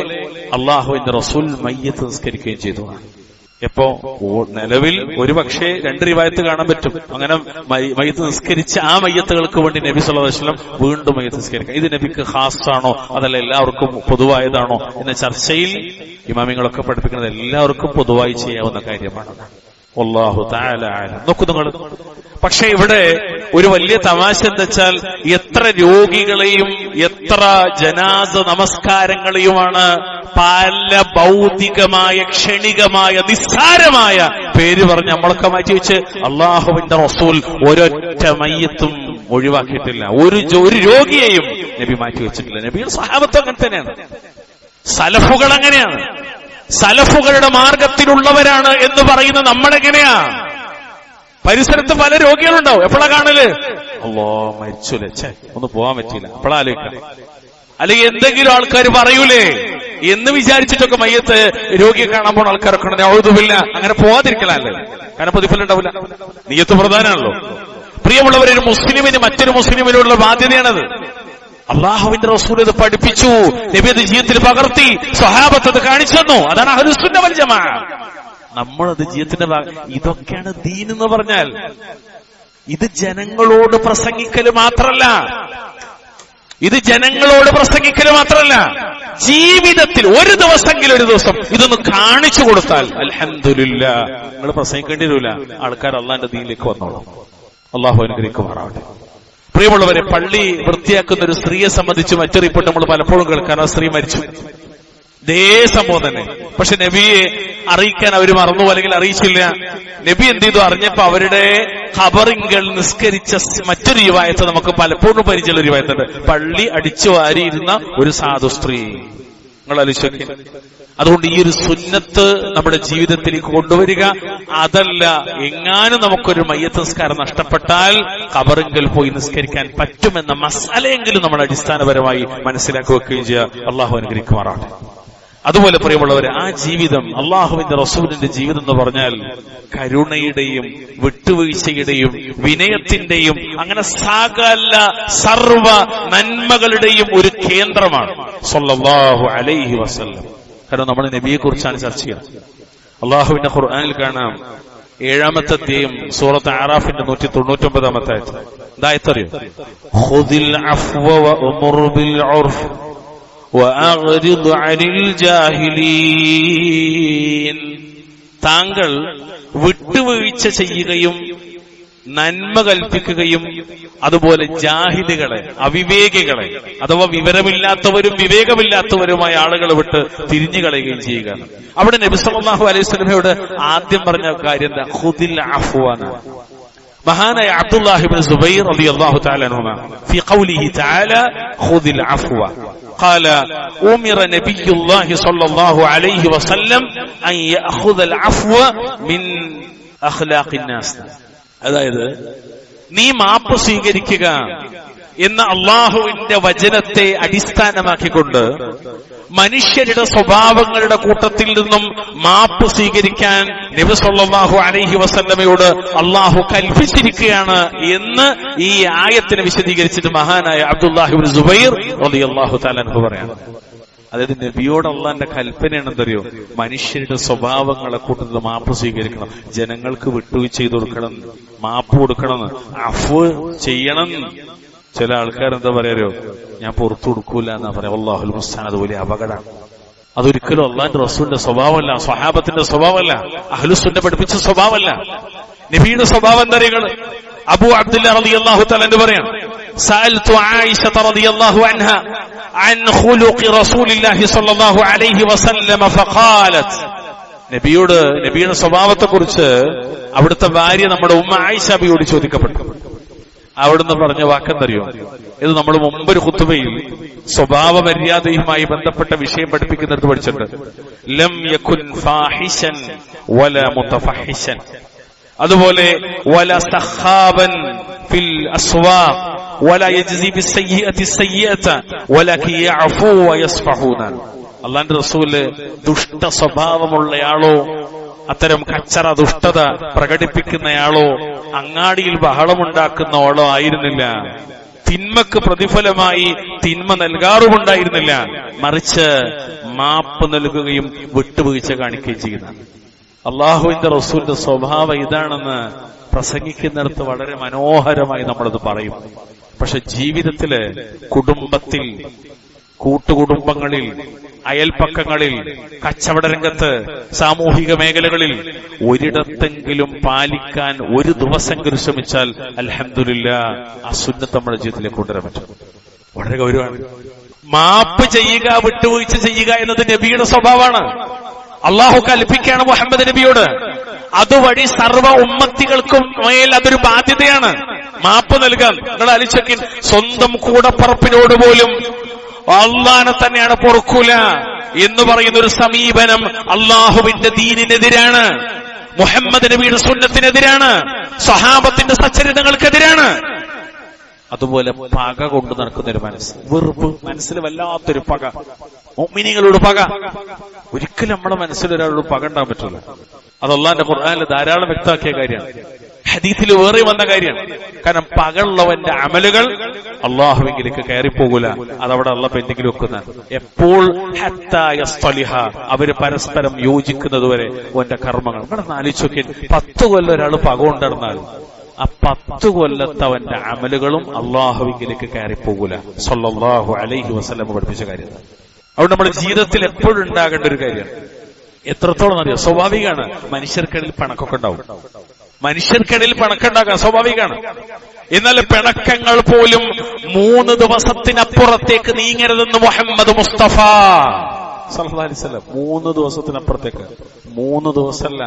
S1: അള്ളാഹുവിന്റെ റസൂൽ മയ്യത്ത് നിസ്കരിക്കുകയും ചെയ്തു. എപ്പോ നിലവിൽ ഒരുപക്ഷെ 2 റിവായത്ത് കാണാൻ പറ്റും. അങ്ങനെ മയ്യത്ത് നിസ്കരിച്ച ആ മയ്യത്തുകൾക്ക് വേണ്ടി നബി സല്ലല്ലാഹു അലൈഹി വസല്ലം വീണ്ടും മയ്യത്ത് നിസ്കരിക്കാം. ഇത് നബിക്ക് ഖാസാണോ അതല്ല എല്ലാവർക്കും പൊതുവായതാണോ എന്ന ചർച്ചയിൽ ഇമാമിങ്ങളൊക്കെ പഠിപ്പിക്കുന്നത് എല്ലാവർക്കും പൊതുവായി ചെയ്യാവുന്ന കാര്യമാണ്. വല്ലാഹു തആല അഅലം. നോക്കൂ നിങ്ങൾ. പക്ഷെ ഇവിടെ ഒരു വലിയ തമാശ എന്താ വെച്ചാൽ എത്ര രോഗികളെയും എത്ര ജനാസ നമസ്കാരങ്ങളെയുമാണ് പല ഭൗതികമായ ക്ഷണികമായ നിസ്സാരമായ പേര് പറഞ്ഞ് നമ്മളൊക്കെ മാറ്റി വെച്ച് അള്ളാഹുവിന്റെ റസൂൽ ഒരൊറ്റ മയ്യത്തും ഒഴിവാക്കിയിട്ടില്ല. ഒരു രോഗിയെയും നബി മാറ്റി വെച്ചിട്ടില്ല. നബിയുടെ സ്വഹാബത്ത് അങ്ങനെ തന്നെയാണ്. സലഫുകൾ അങ്ങനെയാണ്. സലഫുകളുടെ മാർഗത്തിലുള്ളവരാണ് എന്ന് പറയുന്ന നമ്മളെങ്ങനെയാ? പരിസരത്ത് പല രോഗികളുണ്ടാവും. എപ്പോഴാ കാണല്? അല്ലോ മരിച്ചുലേ, ഒന്ന് പോകാൻ പറ്റിയില്ല, എപ്പോഴാ ആലോചിക്കാം. അല്ലെങ്കിൽ എന്തെങ്കിലും ആൾക്കാർ പറയൂലേ എന്ന് വിചാരിച്ചിട്ടൊക്കെ മയ്യത്ത് രോഗിയെ കാണാൻ പോണ ആൾക്കാരൊക്കെ ഔദുബില്ല. അങ്ങനെ പോവാതിരിക്കലല്ലേ, കാരണം പ്രതിഫലം ഉണ്ടാവില്ല. നിയ്യത്ത് പ്രധാനമാണല്ലോ. പ്രിയമുള്ളവർ, ഒരു മുസ്ലിമിന് മറ്റൊരു മുസ്ലിമിനുള്ള ബാധ്യതയാണത്. അള്ളാഹുവിന്റെ റസൂൽ ഇത് പഠിപ്പിച്ചു, നബി അത് ജീവിതത്തിൽ പകർത്തി, സ്വഹാബത്ത് അത് കാണിച്ചു തന്നു. അതാണ് അഹ്ലുസുന്ന വൽ ജമാഅ. നമ്മളത് ജീവിതത്തിന്റെ ഇതൊക്കെയാണ് ദീൻ എന്ന് പറഞ്ഞാൽ. ഇത് ജനങ്ങളോട് പ്രസംഗിക്കല് മാത്രല്ല, ജീവിതത്തിൽ ഒരു ദിവസം ഇതൊന്ന് കാണിച്ചു കൊടുത്താൽ അൽഹംദുലില്ലാ, നിങ്ങൾ പ്രസംഗിക്കേണ്ടി വരില്ല. ആൾക്കാർ അള്ളാന്റെ ദീനിലേക്ക് വന്നോളൂ. അള്ളാഹു അനുഗ്രഹിക്കുമാറാവട്ടെ. പ്രിയമുള്ളവരെ, പള്ളി വൃത്തിയാക്കുന്ന ഒരു സ്ത്രീയെ സംബന്ധിച്ച് മറ്റു റിപ്പോർട്ട് നമ്മൾ പലപ്പോഴും കേൾക്കാൻ, ആ സ്ത്രീ മരിച്ചു. ഇതേ സംഭവം തന്നെ. പക്ഷെ നബിയെ അറിയിക്കാൻ അവർ മറന്നു, അല്ലെങ്കിൽ അറിയിച്ചില്ല. നബി എന്ത് ചെയ്തു? അറിഞ്ഞപ്പോ അവരുടെ ഖബറിങ്കൽ നിസ്കരിച്ച മറ്റൊരു റിവായത്ത് നമുക്ക് പലപ്പോഴും പരിചയമുള്ള റിവായത്തുണ്ട്. പള്ളി അടിച്ചു വാരിയിരുന്ന ഒരു സാധു സ്ത്രീ. നിങ്ങൾ ആലോചിച്ചോക്കെ. അതുകൊണ്ട് ഈ ഒരു സുന്നത്ത് നമ്മുടെ ജീവിതത്തിലേക്ക് കൊണ്ടുവരിക. അതല്ല, എങ്ങാനും നമുക്കൊരു മയ്യത്ത് നിസ്കാരം നഷ്ടപ്പെട്ടാൽ ഖബറിങ്കൽ പോയി നിസ്കരിക്കാൻ പറ്റുമെന്ന മസാലയെങ്കിലും നമ്മൾ അടിസ്ഥാനപരമായി മനസ്സിലാക്കി വെക്കുകയും ചെയ്യുക. അള്ളാഹു അനുഗ്രഹിക്കുമാറാവട്ടെ. അതുപോലെ പ്രിയമുള്ളവരെ, ആ ജീവിതം, അള്ളാഹുവിന്റെ റസൂലിന്റെ ജീവിതം എന്ന് പറഞ്ഞാൽ കരുണയുടെയും വിട്ടുവീഴ്ചയുടെയും വിനയത്തിന്റെയും അങ്ങനെ സകല സർവ നന്മകളുടെയും ഒരു കേന്ദ്രമാണ് സ്വല്ലല്ലാഹു അലൈഹി വസല്ലം. കാരണം നമ്മൾ നബിയെ കുറിച്ചാണ് ചർച്ച ചെയ്യുന്നത്. അള്ളാഹുവിന്റെ ഖുർആനിൽ കാണാം, 7-ാമത്തെ അധ്യായം സൂറത്ത് അറാഫിന്റെ 199-ാമത്തെ ആയത്ത്. എന്തായത്തറിയോ? ഖുദിൽ അഫ്വ വഅ്മുർ ബിൽ ഉർഫ് വഅഗ്രിദ് അനിൽ ജാഹിലീൻ. താങ്കൾ വിട്ടുവീഴ്ച ചെയ്യുകയും നന്മ കൽപ്പിക്കുകയും അതുപോലെ ജാഹിലുകളെ, അവിവേകികളെ അഥവാ വിവരമില്ലാത്തവരും വിവേകമില്ലാത്തവരുമായ ആളുകളെ വിട്ട് തിരിഞ്ഞു കളയുകയും ചെയ്യുക. അവിടെ നബി സല്ലല്ലാഹു അലൈഹി വസല്ലമയോട് ആദ്യം പറഞ്ഞ കാര്യം എന്താ? ഖുദിൽ അഫ്വാന. മഹാനായ അബ്ദുല്ലാഹി ഇബ്നു സുബൈർ റളിയല്ലാഹു തആല അൻഹുമാ ഫീ ഖൗലിഹി തആല ഖുദിൽ അഫ്വ قال أمر نبي الله صلى الله عليه وسلم أن يأخذ العفو من أخلاق الناس. അതായത് നീ മാപ്പ് സ്വീകരിക്കുക എന്ന അള്ളാഹുവിന്റെ വചനത്തെ അടിസ്ഥാനമാക്കിക്കൊണ്ട് മനുഷ്യരുടെ സ്വഭാവങ്ങളുടെ കൂട്ടത്തിൽ നിന്നും മാപ്പ് സ്വീകരിക്കാൻ നബി സല്ലല്ലാഹു അലൈഹി വസല്ലമയോട് അള്ളാഹു കൽപ്പിച്ചിരിക്കുകയാണ് എന്ന് ഈ ആയത്തിനെ വിശദീകരിച്ചിട്ട് മഹാനായ അബ്ദുല്ലാഹി ഇബ്നു സുബൈർ റളിയല്ലാഹു തആല അൻഹു പറയാണ്. അതായത് നബിയോട് അള്ളാന്റെ കൽപ്പനയാണ് എന്തറിയോ, മനുഷ്യരുടെ സ്വഭാവങ്ങളെ കൂട്ടത്തിൽ മാപ്പ് സ്വീകരിക്കണം, ജനങ്ങൾക്ക് വിട്ടുവീഴ്ച ചെയ്ത് കൊടുക്കണം, മാപ്പ് കൊടുക്കണം, അഫ്വ് ചെയ്യണം. ചില ആൾക്കാർ എന്താ പറയാരോ, ഞാൻ പുറത്തു കൊടുക്കൂല എന്നാ പറയാം. അല്ലാഹുൽ മുസ്തആൻ, അത് വലിയ അപകടമാണ്. അതൊരിക്കലും അള്ളാന്റെ റസൂലിന്റെ സ്വഭാവമല്ല, സ്വഹാബത്തിന്റെ സ്വഭാവമല്ല, അഹ്ലുസുന്ന പഠിപ്പിച്ച സ്വഭാവമല്ല. നബിയുടെ സ്വഭാവം എന്താ അറിയുക? അബൂ അബ്ദുല്ലാ റളിയല്ലാഹു തആല എന്ന് പറയാണ്, സഅൽതു ആയിഷ റളിയല്ലാഹു അൻഹ അൻ ഖുലുഖി റസൂലില്ലാഹി സ്വല്ലല്ലാഹു അലൈഹി വസല്ലം ഫഖാലത്. നബിയുടെ സ്വഭാവത്തെക്കുറിച്ച് അവിടുത്തെ ഭാര്യ നമ്മുടെ ഉമ്മ ആയിഷ ബിയോട് ചോദിക്കപ്പെട്ടു. അവിടുന്ന് പറഞ്ഞ വാക്കെന്തറിയോ? ഇത് നമ്മൾ മുമ്പൊരു ഖുതുബയിൽ സ്വഭാവ മര്യാദയുമായി ബന്ധപ്പെട്ട വിഷയം പഠിപ്പിക്കുന്നിടത്ത് പഠിച്ചിട്ടുണ്ട്. ലം യകുൻ ഫാഹിശൻ വല മുതഫഹിശൻ, അതുപോലെ വല സഖാബൻ ഫിൽ അസ്വാഖ് വല യജ്സി ബിസ്സയ്യിഅതി സയ്യിഅത വലകി യഅഫു വയസ്ഫഹൂന. അല്ലാഹുവിന്റെ റസൂല് ദുഷ്ട സ്വഭാവമുള്ളയാളോ, അത്തരം കച്ചറ ദുഷ്ടത പ്രകടിപ്പിക്കുന്നയാളോ, അങ്ങാടിയിൽ ബഹളമുണ്ടാക്കുന്ന ആളോ ആയിരുന്നില്ല. തിന്മക്ക് പ്രതിഫലമായി തിന്മ നൽകാറുമുണ്ടായിരുന്നില്ല. മറിച്ച് മാപ്പ് നൽകുകയും വിട്ടുവീഴ്ച കാണിക്കുകയും ചെയ്യുന്ന അള്ളാഹുവിന്റെ റസൂലിന്റെ സ്വഭാവം ഇതാണെന്ന് പ്രസംഗിക്കുന്നിടത്ത് വളരെ മനോഹരമായി നമ്മളത് പറയും. പക്ഷെ ജീവിതത്തില്, കുടുംബത്തിൽ, കൂട്ടുകുടുംബങ്ങളിൽ, അയൽപ്പക്കങ്ങളിൽ, കച്ചവട രംഗത്ത്, സാമൂഹിക മേഖലകളിൽ ഒരിടത്തെങ്കിലും പാലിക്കാൻ ഒരു ദിവസമെങ്കിലും ശ്രമിച്ചാൽ അൽഹംദുലില്ലാഹ് ആ സുന്നത്ത് നമ്മുടെ ജീവിതത്തിലേക്ക് കൊണ്ടുവരാൻ പറ്റും. വളരെ ഗൗരവമാണ്. മാപ്പ് ചെയ്യുക, വിട്ടുവീഴ്ച ചെയ്യുക എന്നത് നബിയുടെ സ്വഭാവമാണ്. അള്ളാഹു കൽപ്പിക്കുകയാണ് മുഹമ്മദ് നബിയോട്. അതുവഴി സർവ്വ ഉമ്മത്തികൾക്കും മേൽ അതൊരു ബാധ്യതയാണ്, മാപ്പ് നൽകാൻ. നിങ്ങൾ ആലോചിക്കാൻ, സ്വന്തം കൂടപ്പറപ്പിനോട് പോലും അള്ളാനെ തന്നെയാണ് പൊറുക്കൂല എന്ന് പറയുന്ന ഒരു സമീപനം അള്ളാഹുവിന്റെ ദീനിനെതിരാണ്, മുഹമ്മദ് നബിയുടെ സുന്നത്തിനെതിരാണ്, സ്വഹാബത്തിന്റെ സച്ചരിതങ്ങൾക്കെതിരാണ്. അതുപോലെ പക കൊണ്ട് നടക്കുന്ന ഒരു മനസ്സ്, വെറുപ്പ്, മനസ്സിൽ വല്ലാത്തൊരു പക, മുഅ്മിനീങ്ങളോട് പക. ഒരിക്കലും നമ്മുടെ മനസ്സിൽ ഒരാളോട് പക ഉണ്ടാകാൻ പറ്റില്ല. അത് അല്ലാഹുവിന്റെ ഖുർആനിൽ ധാരാളം വ്യക്തമാക്കിയ കാര്യമാണ്, ഹദീസിൽ വേറെ വന്ന കാര്യമാണ്. കാരണം പകയുള്ളവന്റെ അമലുകൾ അള്ളാഹുവിലേക്ക് കയറിപ്പോകൂല, അതവിടെ അള്ളാഹ് പെൻഡിങ്ങിൽ വെക്കുന്ന. എപ്പോൾ ഹത്താ യസ്തലിഹ, അവര് പരസ്പരം യോജിക്കുന്നതുവരെ ഓന്റെ കർമ്മങ്ങൾ. ഇവിടെ ആലോചിച്ച് 10 കൊല്ലം ഒരാൾ പക കൊണ്ടിരുന്നാൽ ആ 10 കൊല്ലത്തെ അവന്റെ അമലുകളും അള്ളാഹുവിലേക്ക് കയറിപ്പോകൂല. സ്വല്ലല്ലാഹു അലൈഹി വസല്ലം പഠിപ്പിച്ച കാര്യം. അവിടെ നമ്മുടെ ജീവിതത്തിൽ എപ്പോഴും ഉണ്ടാകേണ്ട ഒരു കാര്യമാണ്. എത്രത്തോളം അറിയാം, സ്വാഭാവികമാണ്. മനുഷ്യർക്കിടയിൽ പിണക്കൊക്കെ ഉണ്ടാവും, മനുഷ്യർക്കിടയിൽ പിണക്കുണ്ടാകാം, സ്വാഭാവികമാണ്. എന്നാൽ പിണക്കങ്ങൾ പോലും 3 ദിവസത്തിനപ്പുറത്തേക്ക് നീങ്ങരുതെന്ന് മുഹമ്മദ് മുസ്തഫ സല്ലല്ലാഹു അലൈഹി വസല്ലം. 3 ദിവസത്തിനപ്പുറത്തേക്ക്. 3 ദിവസമല്ല,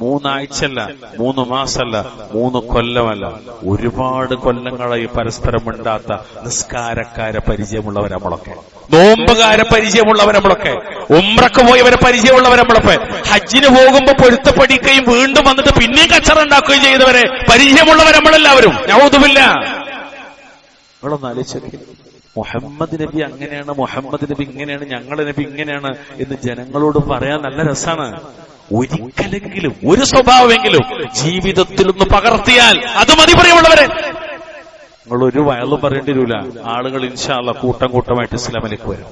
S1: 3 ആഴ്ചയല്ല, 3 മാസമല്ല, 3 കൊല്ലമല്ല, ഒരുപാട് കൊല്ലങ്ങളായി പരസ്പരം മിണ്ടാത്ത നിസ്കാരക്കാരെ പരിചയമുള്ളവരെ നമ്മളൊക്കെ, നോമ്പുകാരെ പരിചയമുള്ളവരെ നമ്മളൊക്കെ, ഉംറക്ക് പോയവരെ പരിചയമുള്ളവരെ നമ്മളൊക്കെ, ഹജ്ജിന് പോകുമ്പോ പൊരുത്തപ്പെടിക്കുകയും വീണ്ടും വന്നിട്ട് പിന്നെയും കച്ചറ ഉണ്ടാക്കുകയും ചെയ്തവരെ പരിചയമുള്ളവരെ നമ്മളെല്ലാവരും. നഊദുബില്ലാഹ്. നിങ്ങളൊന്ന് ആലോചിച്ച്, മുഹമ്മദ് നബി അങ്ങനെയാണ്, മുഹമ്മദ് നബി ഇങ്ങനെയാണ്, ഞങ്ങളുടെ നബി ഇങ്ങനെയാണ് എന്ന് ജനങ്ങളോട് പറയാൻ നല്ല രസാണ്. ഒരിക്കലെങ്കിലും ഒരു സ്വഭാവമെങ്കിലും ജീവിതത്തിൽ ഒന്ന് പകർത്തിയാൽ അത് മതി പ്രിയമുള്ളവരെ. നിങ്ങൾ ഒരു വയലും പറയേണ്ടി വരില്ല. ആളുകൾ ഇൻഷാ അല്ലാഹ് കൂട്ടം കൂട്ടമായിട്ട് ഇസ്ലാമിലേക്ക് വരും.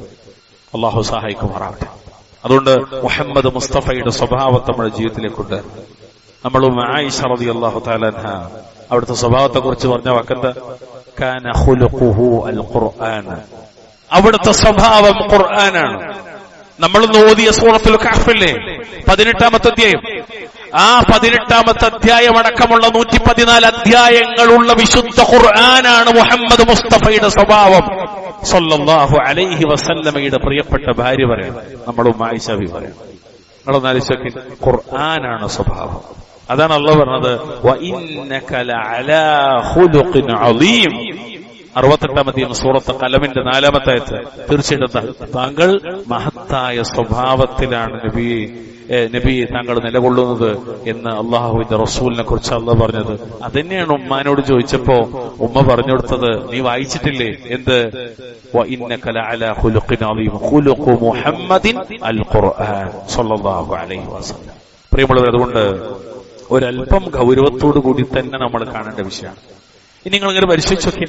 S1: അള്ളാഹു സഹായിക്കുമാറാവട്ടെ. അതുകൊണ്ട് മുഹമ്മദ് മുസ്തഫയുടെ സ്വഭാവത്തെ നമ്മുടെ ജീവിതത്തിലേക്കുണ്ട്. നമ്മളും ആയിഷ റളിയല്ലാഹു തആല അൻഹ അവിടുത്തെ സ്വഭാവത്തെ കുറിച്ച് പറഞ്ഞ വാക്കെന്താ? കാന ഖുലുഖുഹു അൽ ഖുർആൻ. അവിടുത്തെ സ്വഭാവം ഖുർആനാണ്. നമ്മൾ ഓതിയ സൂറത്തുൽ കഹ്ഫിലെ 18ാമത്തെ അധ്യായം, ആ 18ാമത്തെ അധ്യായം അടക്കമുള്ള 114 അധ്യായങ്ങളുള്ള വിശുദ്ധ ഖുർആനാണ് മുഹമ്മദ് മുസ്തഫയുടെ സ്വഭാവം. സല്ലല്ലാഹു അലൈഹി വസല്ലമയുടെ പ്രിയപ്പെട്ട ഭാര്യ പറയാം, നമ്മളും ആയിഷ ബി പറയാം. നിങ്ങളൊന്നാലോചിച്ച്, ഖുർആനാണ് സ്വഭാവം. അതാണ് അല്ലാഹു പറഞ്ഞത്, വഇന്നക ലഅലാ ഖുലുഖിൻ അളീം. 68ാമത്തെ സൂറത്ത് ഖലമിന്റെ 4ാമത്തെ ആയത്ത്. തീർച്ചയായിട്ടും താങ്കൾ മഹത്തായ സ്വഭാവത്തിലാണ് നബിയെ നബി താങ്കൾ നിലകൊള്ളുന്നത് എന്ന് അള്ളാഹുവിന്റെ റസൂലിനെ കുറിച്ച് അള്ളാഹ് പറഞ്ഞത്. അതന്നെയാണ് ഉമ്മാനോട് ചോദിച്ചപ്പോ ഉമ്മ പറഞ്ഞു കൊടുത്തത്. നീ വായിച്ചിട്ടില്ലേ എന്ത്? وَإِنَّكَ لَعَلَى خُلُقٍ عَظِيمٍ خُلُقُ مُحَمَّدٍ الْقُرْآنُ صلى الله عليه وسلم. പ്രിയമുള്ളവർ, അതുകൊണ്ട് ഒരല്പം ഗൗരവത്തോടു കൂടി തന്നെ നമ്മൾ കാണേണ്ട വിഷയമാണ്. ഇനി നിങ്ങളിങ്ങനെ പരിശോധിച്ചൊക്കെ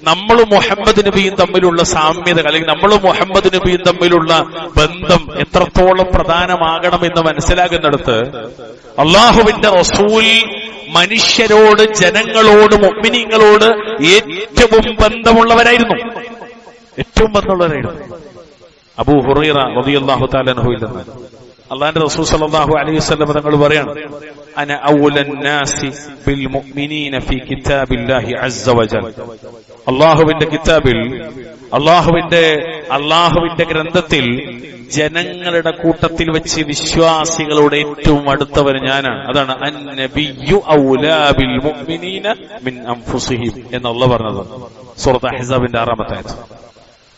S1: നമ്മളും മുഹമ്മദ് നബിയും തമ്മിലുള്ള സാമ്യത, അല്ലെങ്കിൽ നമ്മളും മുഹമ്മദ് നബിയും തമ്മിലുള്ള ബന്ധം എത്രത്തോളം പ്രധാനമാകണമെന്ന് മനസ്സിലാകുന്നിടത്ത് അള്ളാഹുവിന്റെ റസൂൽ മനുഷ്യരോട്, ജനങ്ങളോട്, മുഅ്മിനീങ്ങളോട് ഏറ്റവും ബന്ധമുള്ളവരായിരുന്നു. ഏറ്റവും ബന്ധമുള്ളവരായിരുന്നു. അബൂ ഹുറൈറ റളിയല്ലാഹു തആല അൻഹുവിൽ നിന്ന് അല്ലാഹുവിന്റെ റസൂൽ സല്ലല്ലാഹു അലൈഹി വസല്ലം തങ്ങൾ പറയാണ്, അന അവ്വലൻ നാസി ബിൽ മുഅ്മിനീന ഫീ കിതാബില്ലാഹി അസ്സ വജൽ. അല്ലാഹുവിന്റെ കിതാബിൽ, അല്ലാഹുവിന്റെ ഗ്രന്ഥത്തിൽ ജനങ്ങളുടെ കൂട്ടത്തിൽ വെച്ച് വിശ്വാസികളോട് ഏറ്റവും അടുത്തവർ ഞാനാണ്. അതാണ് അന്നബിയ്യു ഔലാ ബിൽ മുഅ്മിനീന മിൻ അൻഫുസിഹിം എന്ന് അല്ലാഹു പറഞ്ഞത് സൂറത്ത് അഹ്സാബിന്റെ 6-ാമത്തെ ആയത്ത്.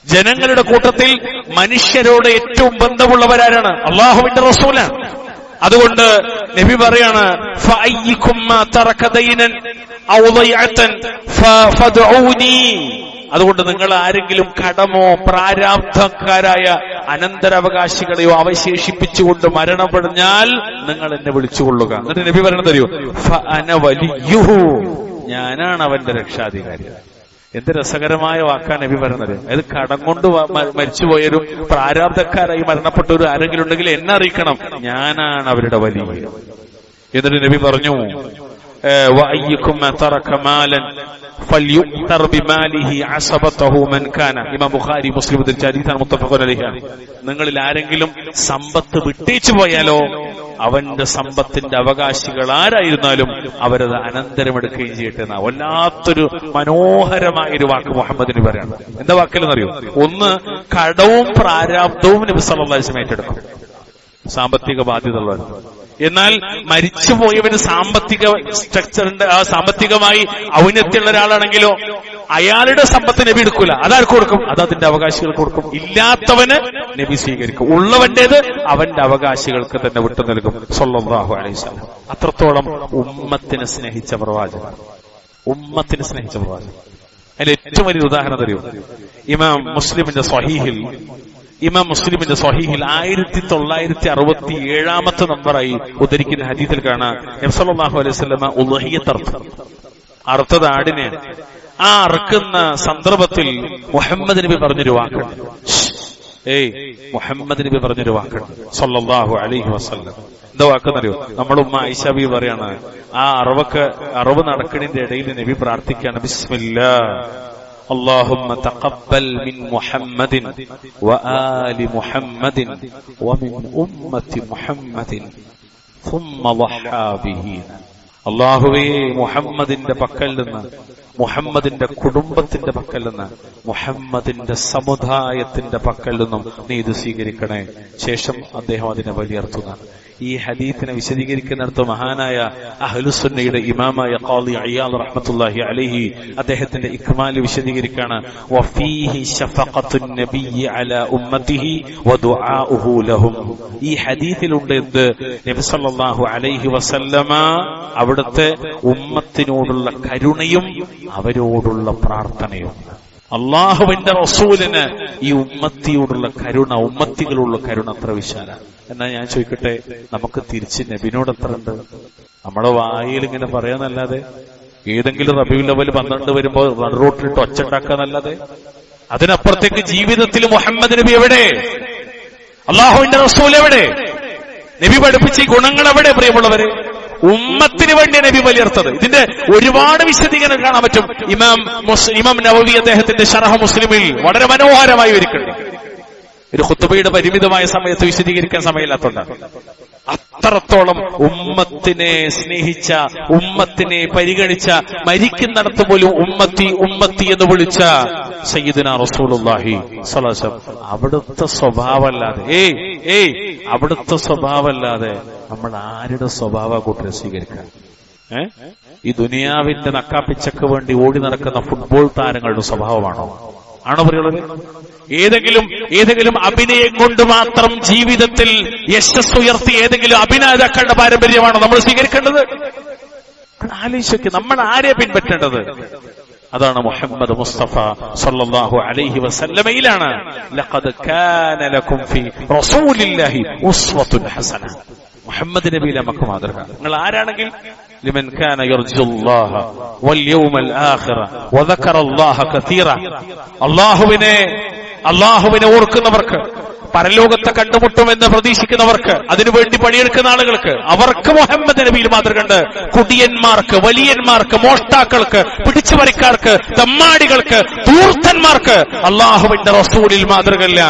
S1: ജനങ്ങളുടെ കൂട്ടത്തിൽ മനുഷ്യരോട് ഏറ്റവും ബന്ധമുള്ളവരാരാണ്? അള്ളാഹുവിന്റെ റസൂലാണ്. അതുകൊണ്ട് നബി പറയാണ്, ഫഅയ്യികും മാ തറക ദൈനൻ ഔ ദൈഅതൻ ഫദ്ഉനി. അതുകൊണ്ട് നിങ്ങൾ ആരെങ്കിലും കടമോ പ്രാരാബ്ധക്കാരായ അനന്തരാവകാശികളെയോ അവശേഷിപ്പിച്ചുകൊണ്ട് മരണപ്പെടാൽ നിങ്ങൾ എന്നെ വിളിച്ചുകൊള്ളുക. എന്നിട്ട് നബി പറയണത് അറിയോ? ഫഅന വലിയുഹു, ഞാനാണ് അവന്റെ രക്ഷാധികാരി. എന്ത് രസകരമായ വാക്കാണ് നബി പറയുന്നത്. അത് കടം കൊണ്ട് മരിച്ചുപോയൊരും പ്രാരാബ്ധക്കാരായി മരണപ്പെട്ടവരും ആരെങ്കിലും ഉണ്ടെങ്കിൽ എന്നെ അറിയിക്കണം, ഞാനാണ് അവരുടെ വലിയ. എന്നിട്ട് നബി പറഞ്ഞു, ഇമാം ബുഖാരി മുസ്ലിം നിങ്ങളിൽ ആരെങ്കിലും സമ്പത്ത് വിട്ടേച്ചു പോയാലോ അവന്റെ സമ്പത്തിന്റെ അവകാശികൾ ആരായിരുന്നാലും അവരത് അനന്തരമെടുക്കുകയും ചെയ്യട്ടെ. വല്ലാത്തൊരു മനോഹരമായൊരു വാക്ക് മുഹമ്മദ് നബി പറയാണ്. എന്താ വാക്കിലെന്നറിയോ? ഒന്ന്, കടവും പ്രാരാബ്ദവും നബി സല്ലല്ലാഹു അലൈഹി വസല്ലം ഏറ്റെടുക്കും, സാമ്പത്തിക ബാധ്യത ഉള്ളവർ. എന്നാൽ മരിച്ചുപോയവന് സാമ്പത്തിക സ്ട്രക്ചറിന്റെ സാമ്പത്തികമായി ഔന്നത്യമുള്ള ഒരാളാണെങ്കിലോ അയാളുടെ സമ്പത്ത് നബി എടുക്കൂല. അതാർക്ക് കൊടുക്കും? അത് അതിന്റെ അവകാശികൾക്ക് കൊടുക്കും. ഇല്ലാത്തവന് നബി സ്വീകരിക്കും. ഉള്ളവന്റേത് അവന്റെ അവകാശികൾക്ക് തന്നെ വിട്ടു നൽകും സല്ലല്ലാഹു അലൈഹി വസല്ലം. അത്രത്തോളം ഉമ്മത്തിനെ സ്നേഹിച്ച പ്രവാചകൻ. അതിൽ ഏറ്റവും വലിയ ഉദാഹരണം തരൂ. ഇമാം മുസ്ലിമിന്റെ സ്വഹീഹിൽ 1967 നമ്പറായി ഉദ്ധരിക്കുന്ന ഹദീസിൽ കാണാം, നബി സല്ലല്ലാഹു അലൈഹി വസല്ലം ഉദ്ഹിയ്യത്ത് അറുത്തത് ആടിനെ. ആ അറുക്കുന്ന സന്ദർഭത്തിൽ മുഹമ്മദ് നബി പറഞ്ഞൊരു വാക്കുണ്ട്. മുഹമ്മദ് നബി പറഞ്ഞൊരു വാക്കുണ്ട് സല്ലല്ലാഹു അലൈഹി വസല്ലം. എന്താ വാക്കെന്നറിയോ? നമ്മുടെ ഉമ്മ ആയിഷ ബി പറയാണ്, ആ അറവ് നടക്കണിന്റെ ഇടയിൽ നബി പ്രാർത്ഥിക്കുകയാണ്, ബിസ്മില്ലാഹ് اللهم تقبل من محمد وآل محمد ومن أمة محمد ثم ضحى به. അല്ലാഹുവേ, മുഹമ്മദിന്റെ പക്കൽ നിന്ന്, മുഹമ്മദിന്റെ കുടുംബത്തിന്റെ പക്കൽ നിന്ന്, മുഹമ്മദിന്റെ സമുദായത്തിന്റെ പക്കൽ നിന്നും നീ ഇത് സ്വീകരിക്കണേ. ശേഷം അദ്ദേഹം അതിനെ വലിയർത്തുന്നു. ഈ ഹദീസിനെ വിശദീകരിക്കുന്നിടത്ത് മഹാനായ അഹ്ലുസുന്നയുടെ ഇമാമായ ഖാദി ഇയാദ് റഹ്മത്തുള്ളാഹി അലൈഹി അദ്ദേഹത്തിന്റെ ഇക്മാൽ വിശദീകരിക്കാണ്, വഫീഹി ശഫഖത്തുൻ നബിയ്യി അലാ ഉമ്മത്തിഹി വദുആഉഹു ലഹും. ഈ ഹദീസിലുണ്ട് എന്ത്? നബി സല്ലല്ലാഹു അലൈഹി വസല്ലമ അവിടുത്തെ ഉമ്മത്തിനോടുള്ള കരുണയും അവരോടുള്ള പ്രാർത്ഥനയും. അള്ളാഹുവിന്റെ റസൂലിന് ഈ ഉമ്മത്തിയോടുള്ള കരുണ, ഉമ്മത്തികളുള്ള കരുണ അത്ര വിശാലാണ്. എന്നാ ഞാൻ ചോദിക്കട്ടെ, നമുക്ക് തിരിച്ച് നബിനോട് എത്ര ഉണ്ട്? നമ്മുടെ വായിൽ ഇങ്ങനെ പറയാന്നല്ലാതെ, ഏതെങ്കിലും റബീഉൽ അവ്വൽ 12 വരുമ്പോൾ റോട്ടിലിട്ട് ഒച്ചുണ്ടാക്കാന്നല്ലാതെ, അതിനപ്പുറത്തേക്ക് ജീവിതത്തിൽ മുഹമ്മദ് നബി എവിടെ? അള്ളാഹുവിന്റെ റസൂൽ എവിടെ? നബി പഠിപ്പിച്ച ഈ ഗുണങ്ങൾ എവിടെ? പ്രിയമുള്ളവരെ, ഉമ്മത്തിന് വേണ്ടി നബി വലിയർത്തത്. ഇതിന്റെ ഒരുപാട് വിശദീകരണം കാണാൻ പറ്റും. ഇമാം നവവി അദ്ദേഹത്തിന്റെ ശറഹ് മുസ്ലിമിൽ വളരെ മനോഹരമായി ഒരുക്കുന്നുണ്ട്. ഒരു ഖുത്ബയുടെ പരിമിതമായ സമയത്ത് വിശദീകരിക്കാൻ സമയമില്ലാത്തതുകൊണ്ട് അത്രത്തോളം ഉമ്മത്തിനെ സ്നേഹിച്ച, ഉമ്മത്തിനെ പരിഗണിച്ച, മരിക്കുന്നിടത്ത് പോലും ഉമ്മത്തി ഉമ്മത്തി എന്ന് വിളിച്ച സയ്യിദുനാ റസൂലുള്ളാഹി സ്വല്ലല്ലാഹു അലൈഹി വസല്ലം അവിടുത്തെ സ്വഭാവമല്ലാതെ അവിടുത്തെ സ്വഭാവമല്ലാതെ നമ്മൾ ആരുടെ സ്വഭാവ കൂട്ടരെ സ്വീകരിക്കാൻ? ഈ ദുനിയാവിന്റെ നക്കാപ്പിച്ചക്ക് വേണ്ടി ഓടി നടക്കുന്ന ഫുട്ബോൾ താരങ്ങളുടെ സ്വഭാവമാണോ? ആണോ പറയുള്ളത്? ഏതെങ്കിലും അഭിനയം കൊണ്ട് മാത്രം ജീവിതത്തിൽ യശസ് ഉയർത്തി ഏതെങ്കിലും അഭിനേതാക്കളുടെ പാരമ്പര്യമാണോ നമ്മൾ സ്വീകരിക്കേണ്ടത്? ആലോചിക്ക്, നമ്മൾ ആരെ പിൻപറ്റേണ്ടത്? അതാണ് മുഹമ്മദ് മുസ്തഫ സല്ലല്ലാഹു അലൈഹി വസല്ലമയിലാണ് ലഖദ് കാന ലക്കും ഫീ റസൂലില്ലാഹി ഉസ്വത്തുൻ ഹസന. മുഹമ്മദ് നബിയിൽ നമുക്ക് മാതൃക. നിങ്ങൾ ആരാണെങ്കിൽ ലിമൻ കാന യർജുല്ലാഹ വൽ യൗമൽ ആഖിറ വദക്കറല്ലാഹ കസീറ. അല്ലാഹുവിനെ ഓർക്കുന്നവർക്ക്, പരലോകത്തെ കണ്ടുമുട്ടുമെന്ന് പ്രതീക്ഷിക്കുന്നവർക്ക്, അതിനുവേണ്ടി പണിയെടുക്കുന്ന ആളുകൾക്ക്, അവർക്ക് മുഹമ്മദ് നബിയിൽ മാതൃകണ്ട്. കുടിയന്മാർക്ക്, വലിയന്മാർക്ക്, മോഷ്ടാക്കൾക്ക്, പിടിച്ചുപറിക്കാർക്ക്, തമ്മാടികൾക്ക്, ധൂർത്തന്മാർക്ക് അള്ളാഹുവിന്റെ റസൂലിൽ മാതൃകയില്ല.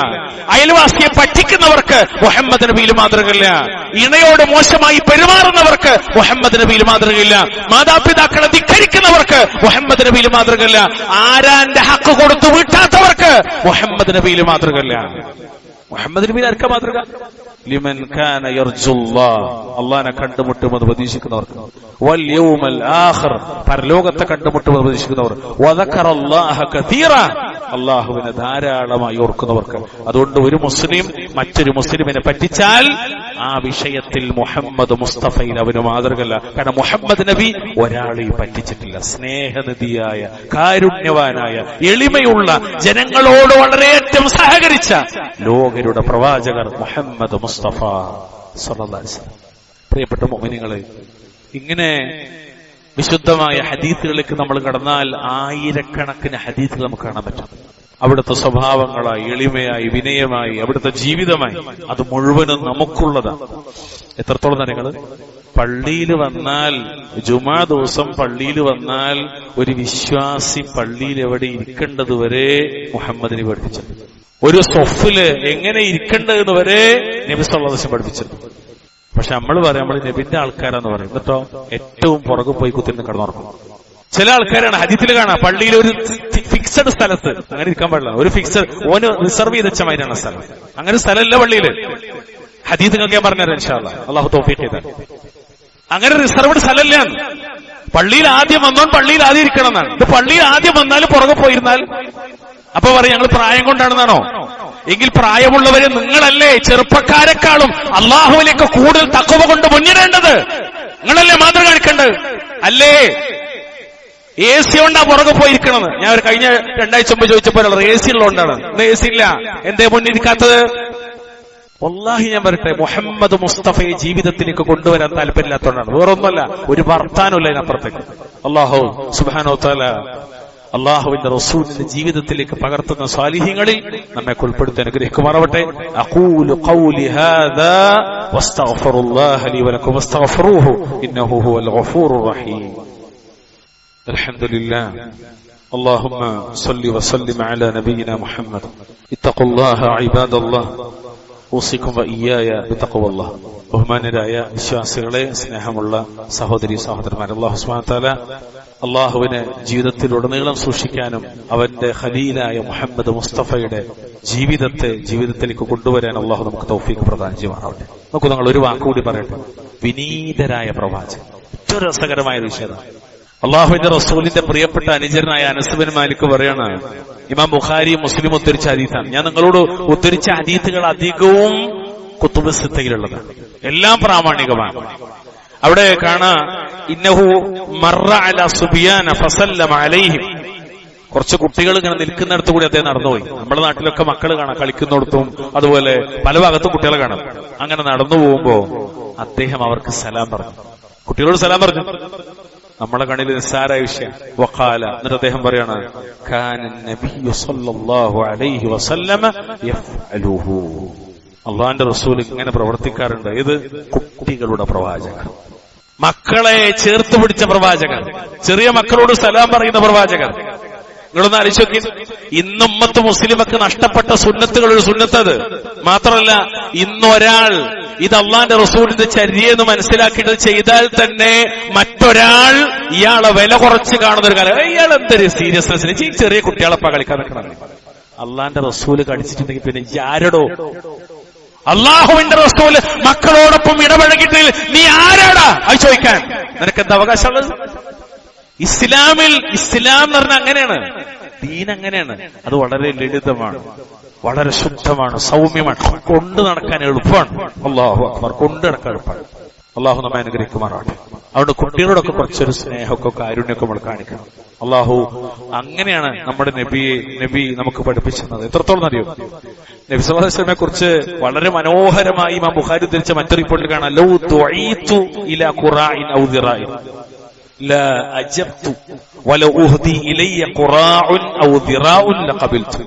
S1: അയൽവാസിയെ പറ്റിക്കുന്നവർക്ക് മുഹമ്മദ് നബിയിൽ മാതൃകയില്ല. ഇണയോട് മോശമായി പെരുമാറുന്നവർക്ക് മുഹമ്മദ് നബിയിൽ മാതൃകയില്ല. മാതാപിതാക്കളെ ധിക്കരിക്കുന്നവർക്ക് മുഹമ്മദ് നബിയിൽ മാതൃകയില്ല. ആരാന്റെ ഹക്ക് കൊടുത്തു വീട്ടാത്തവർക്ക് മുഹമ്മദ് നബിയിൽ മാതൃകയില്ല. മുഹമ്മദ് നബി ആർക്കാ മാതൃക? ലിമൻ കാന യർജുല്ലാഹ്, അല്ലാഹനെ കണ്ടുമുട്ടുമെന്ന് പ്രതീക്ഷിക്കുന്നവർക്ക്, വൽ യൗമൽ ആഖിർ, പരലോകത്തെ കണ്ടുമുട്ടുമെന്ന് പ്രതീക്ഷിക്കുന്നവർ, വദക്കറല്ലാഹ കസീറ, അല്ലാഹുവിനെ ധാരാളമായി ഓർക്കുന്നവർക്ക്. അതുകൊണ്ട് ഒരു മുസ്ലിം മറ്റൊരു മുസ്ലിമിനെ പറ്റിച്ചാൽ ആ വിഷയത്തിൽ മുഹമ്മദ് മുസ്തഫയിൽ അവന് മാതൃകല്ല. കാരണം മുഹമ്മദ് നബി ഒരാളെയും പറ്റിച്ചിട്ടില്ല. സ്നേഹനിധിയായ, കാരുണ്യവാനായ, എളിമയുള്ള, ജനങ്ങളോട് വളരെയേറ്റം സഹകരിച്ച ലോകരുടെ പ്രവാചകർ മുഹമ്മദ് മുസ്തഫ സല്ലല്ലാഹു അലൈഹി വസല്ലം. പ്രിയപ്പെട്ട മുഅ്മിനീങ്ങളെ, ഇങ്ങനെ വിശുദ്ധമായ ഹദീസുകളിലേക്ക് നമ്മൾ കടന്നാൽ ആയിരക്കണക്കിന് ഹദീസുകൾ നമുക്ക് കാണാൻ പറ്റും. അവിടുത്തെ സ്വഭാവങ്ങളായി, എളിമയായി, വിനയമായി, അവിടുത്തെ ജീവിതമായി, അത് മുഴുവനും നമുക്കുള്ളതാണ്. എത്രത്തോളം നിങ്ങൾ പള്ളിയിൽ വന്നാൽ, ജുമാ ദിവസം പള്ളിയിൽ വന്നാൽ ഒരു വിശ്വാസി പള്ളിയിൽ എവിടെ ഇരിക്കേണ്ടതുവരെ മുഹമ്മദ് നബി പഠിപ്പിച്ചത്. ഒരു സൊഫില് എങ്ങനെ ഇരിക്കേണ്ടതെന്ന് വരെ നബി സല്ലല്ലാഹു അലൈഹി വസല്ലം പഠിപ്പിച്ചത്. പക്ഷെ നമ്മൾ പറയാം നമ്മൾ നബിന്റെ ആൾക്കാരാന്ന് പറയും. എന്നിട്ടോ ഏറ്റവും പുറകെ പോയി കുത്തിരുന്ന് കിടന്നുറക്കും. ചില ആൾക്കാരാണ് ഹദീസിൽ കാണാം, പള്ളിയിൽ ഒരു ഫിക്സഡ് സ്ഥലത്ത് അങ്ങനെ ഇരിക്കാൻ പാടില്ല. ഒരു ഫിക്സഡ് ഓന് റിസർവ് ചെയ്ത് വെച്ചമാതിരിയാണ് സ്ഥലം. അങ്ങനെ സ്ഥലമല്ല പള്ളിയിൽ. ഹദീസ് നിങ്ങൾക്ക് ഞാൻ പറഞ്ഞുതരാം ഇൻഷാ അല്ലാഹ്, അല്ലാഹു തൗഫീഖ് ചെയ്താൽ. അങ്ങനെ റിസർവ്ഡ് സ്ഥലമല്ല. പള്ളിയിൽ ആദ്യം വന്നോൻ പള്ളിയിൽ ആദ്യം ഇരിക്കണം എന്നാണ്. ഇത് പള്ളിയിൽ ആദ്യം വന്നാൽ പുറകെ പോയിരുന്നാൽ അപ്പൊ പറയും ഞങ്ങൾ പ്രായം കൊണ്ടാണെന്നാണോ? എങ്കിൽ പ്രായമുള്ളവരെ നിങ്ങളല്ലേ ചെറുപ്പക്കാരെക്കാളും അള്ളാഹുവിലേക്ക് കൂടുതൽ തഖ്വ കൊണ്ട് മുന്നിടേണ്ടത്? നിങ്ങളല്ലേ മാതൃക കാണിക്കേണ്ടത്? അല്ലേ എ സി കൊണ്ടാ പുറകെ പോയിരിക്കണമെന്ന് ഞാൻ ഒരു കഴിഞ്ഞ 2 ആഴ്ച മുമ്പ് ചോദിച്ചപ്പോൾ എ സി ഉള്ളതുകൊണ്ടാണ്. ഇന്ന് എ സി ഇല്ല, എന്തേ മുന്നിരിക്കാത്തത്? വല്ലാഹി ഞാൻ പറയട്ടെ, മുഹമ്മദ് മുസ്തഫയെ ജീവിതത്തിലേക്ക് കൊണ്ടുവരാൻ താല്പര്യമില്ലാത്തതുകൊണ്ടാണ്. വേറൊന്നുമല്ല, ഒരു വർത്താനമില്ല ഇതിനപ്പുറത്തേക്ക്. അല്ലാഹു സുബ്ഹാനഹു വ തആല അള്ളാഹുവിന്റെ റസൂലിന്റെ ജീവിതത്തിലേക്ക് പകർത്തുന്ന സാലിഹ്യങ്ങളിൽ നമ്മെ ഉൾപ്പെടുത്തി അനുഗ്രഹിക്കുമാറാവട്ടെ. അഖൂലു ഖൗലി ഹാദാ വസ്തഗ്ഫിറുല്ലാഹ ലി വലക്കും വസ്തഗ്ഫിറൂഹു ഇന്നഹു ഹുവൽ ഗഫൂറുർ റഹീം. അൽഹംദുലില്ലാഹ്. اللهم صل وسلم على نبينا محمد. اتقوا الله عباد الله. ഊസിക്കും വഇയ്യായ ബിതഖ്വല്ലാഹ്. ബഹുമാനരായ വിശ്വാസികളെ, സ്നേഹമുള്ള സഹോദരി സഹോദരന്മാർ, അല്ലാഹു സുബ്ഹാനഹു വ തആല അള്ളാഹുവിനെ ജീവിതത്തിലുടനീളം സൂക്ഷിക്കാനും അവന്റെ ഖലീലായ മുഹമ്മദ് മുസ്തഫയുടെ ജീവിതത്തിലേക്ക് കൊണ്ടുവരാൻ അള്ളാഹു നമുക്ക് തൗഫീഖ് പ്രദാനം ചെയ്യുമാറാവട്ടെ. നമുക്ക് നിങ്ങൾ ഒരു വാക്കുകൂടി പറയട്ടെ. വിനീതരായ പ്രവാചകൻ. ഏറ്റവും രസകരമായ വിഷയം, അള്ളാഹുവിന്റെ റസൂലിന്റെ പ്രിയപ്പെട്ട അനുചരനായ അനസ് ബിൻ മാലിക് പറയാണ്, ഇമാം ബുഖാരി മുസ്ലിം ഉദ്ധരിച്ച ഹദീസാണ്. ഞാൻ നിങ്ങളോട് ഉദ്ധരിച്ച ഹദീസുകൾ അധികവും കുത്തുബ് സിത്തയിലുള്ളതാണ്. എല്ലാം പ്രാമാണികമാണ്. അവിടെ കാണാ ഇന്നഹു മറ അലാ സുബിയാന ഫസല്ലമ അലൈഹിം. കുറച്ച് കുട്ടികൾ ഇങ്ങനെ നിൽക്കുന്നിടത്ത് കൂടി അദ്ദേഹം നടന്നുപോയി. നമ്മുടെ നാട്ടിലൊക്കെ മക്കൾ കാണാം കളിക്കുന്നിടത്തും, അതുപോലെ പല ഭാഗത്തും കുട്ടികളെ കാണാം. അങ്ങനെ നടന്നു പോകുമ്പോ അദ്ദേഹം അവർക്ക് സലാം പറഞ്ഞു. കുട്ടികളോട് സലാം പറഞ്ഞു. നമ്മളെ കണ്ണിൽ നിസ്സാരായ വിഷയം. വഖാല, എന്നിട്ട് അദ്ദേഹം പറയാണ്, കാന നബിയ്യു സല്ലല്ലാഹു അലൈഹി വസല്ലമ യഫ്അലുഹു. അള്ളാന്റെ റസൂൽ ഇങ്ങനെ പ്രവർത്തിക്കാറുണ്ട്. ഇത് കുട്ടികളുടെ പ്രവാചകർ, മക്കളെ ചേർത്ത് പിടിച്ച പ്രവാചകർ, ചെറിയ മക്കളോട് സലാം പറയുന്ന പ്രവാചകർ. നിങ്ങളൊന്ന് ആലോചിച്ച് നോക്കി. ഇന്ന് ഉമ്മത്ത് മുസ്ലിമൊക്കെ നഷ്ടപ്പെട്ട സുന്നത്തുകൾ ഒരു സുന്നത്തത് മാത്രമല്ല, ഇന്നൊരാൾ ഇത് അള്ളാന്റെ റസൂലിന്റെ ചര്യയെന്ന് മനസ്സിലാക്കിയിട്ട് ചെയ്താൽ തന്നെ മറ്റൊരാൾ ഇയാളെ വില കുറച്ച് കാണുന്ന ഒരു കാലം. ഇയാൾ എന്തൊരു സീരിയസ്നെസ്സിന് ഈ ചെറിയ കുട്ടികളെപ്പാ കളിക്കാൻ നിൽക്കണം. അള്ളാന്റെ റസൂല് കടിച്ചിട്ടുണ്ടെങ്കിൽ പിന്നെ ആരടോ? അള്ളാഹുവിന്റെ റസൂല് മക്കളോടൊപ്പം ഇടപഴകിയിട്ട് നീ ആരാടാ അത് ചോദിക്കാൻ നിനക്ക് എന്താ അവകാശമുള്ളത്? ഇസ്ലാം എന്ന് പറഞ്ഞാൽ അങ്ങനെയാണ്. ദീൻ അങ്ങനെയാണ്. അത് വളരെ ലളിതമാണ്, വളരെ ശുദ്ധമാണ്, സൗമ്യമാണ്, കൊണ്ടു നടക്കാൻ എളുപ്പമാണ്. അല്ലാഹു അക്ബർ, കൊണ്ടു നടക്കാൻ എളുപ്പമാണ്. അള്ളാഹു നമ്മെ അനുഗ്രഹിക്കുമാറാട്ടെ. അതുകൊണ്ട് കുട്ടികളോടൊക്കെ കുറച്ചൊരു സ്നേഹമൊക്കെ കാരുണ്യമൊക്കെ നമ്മൾ കാണിക്കണം. അള്ളാഹു അങ്ങനെയാണ് നമ്മുടെ നബി നമുക്ക് പഠിപ്പിച്ചത്. എത്രത്തോളം അറിയോ? നബി സല്ലല്ലാഹു അലൈഹി വസല്ലമയെ കുറിച്ച് വളരെ മനോഹരമായി ഇമാം ബുഖാരി ഉദ്ധരിച്ച മറ്റൊരു റിപ്പോർട്ടിൽ കാണാം, ലൗ ദുഈതു ഇലാ ഖുറാഇൻ ഔ ദിറാഇൻ ലാ അജബ്തു വലൗ ഉഹ്ദി ഇലയ്യ ഖുറാഉൻ ഔ ദിറാഉൻ ലഖബിൽതു.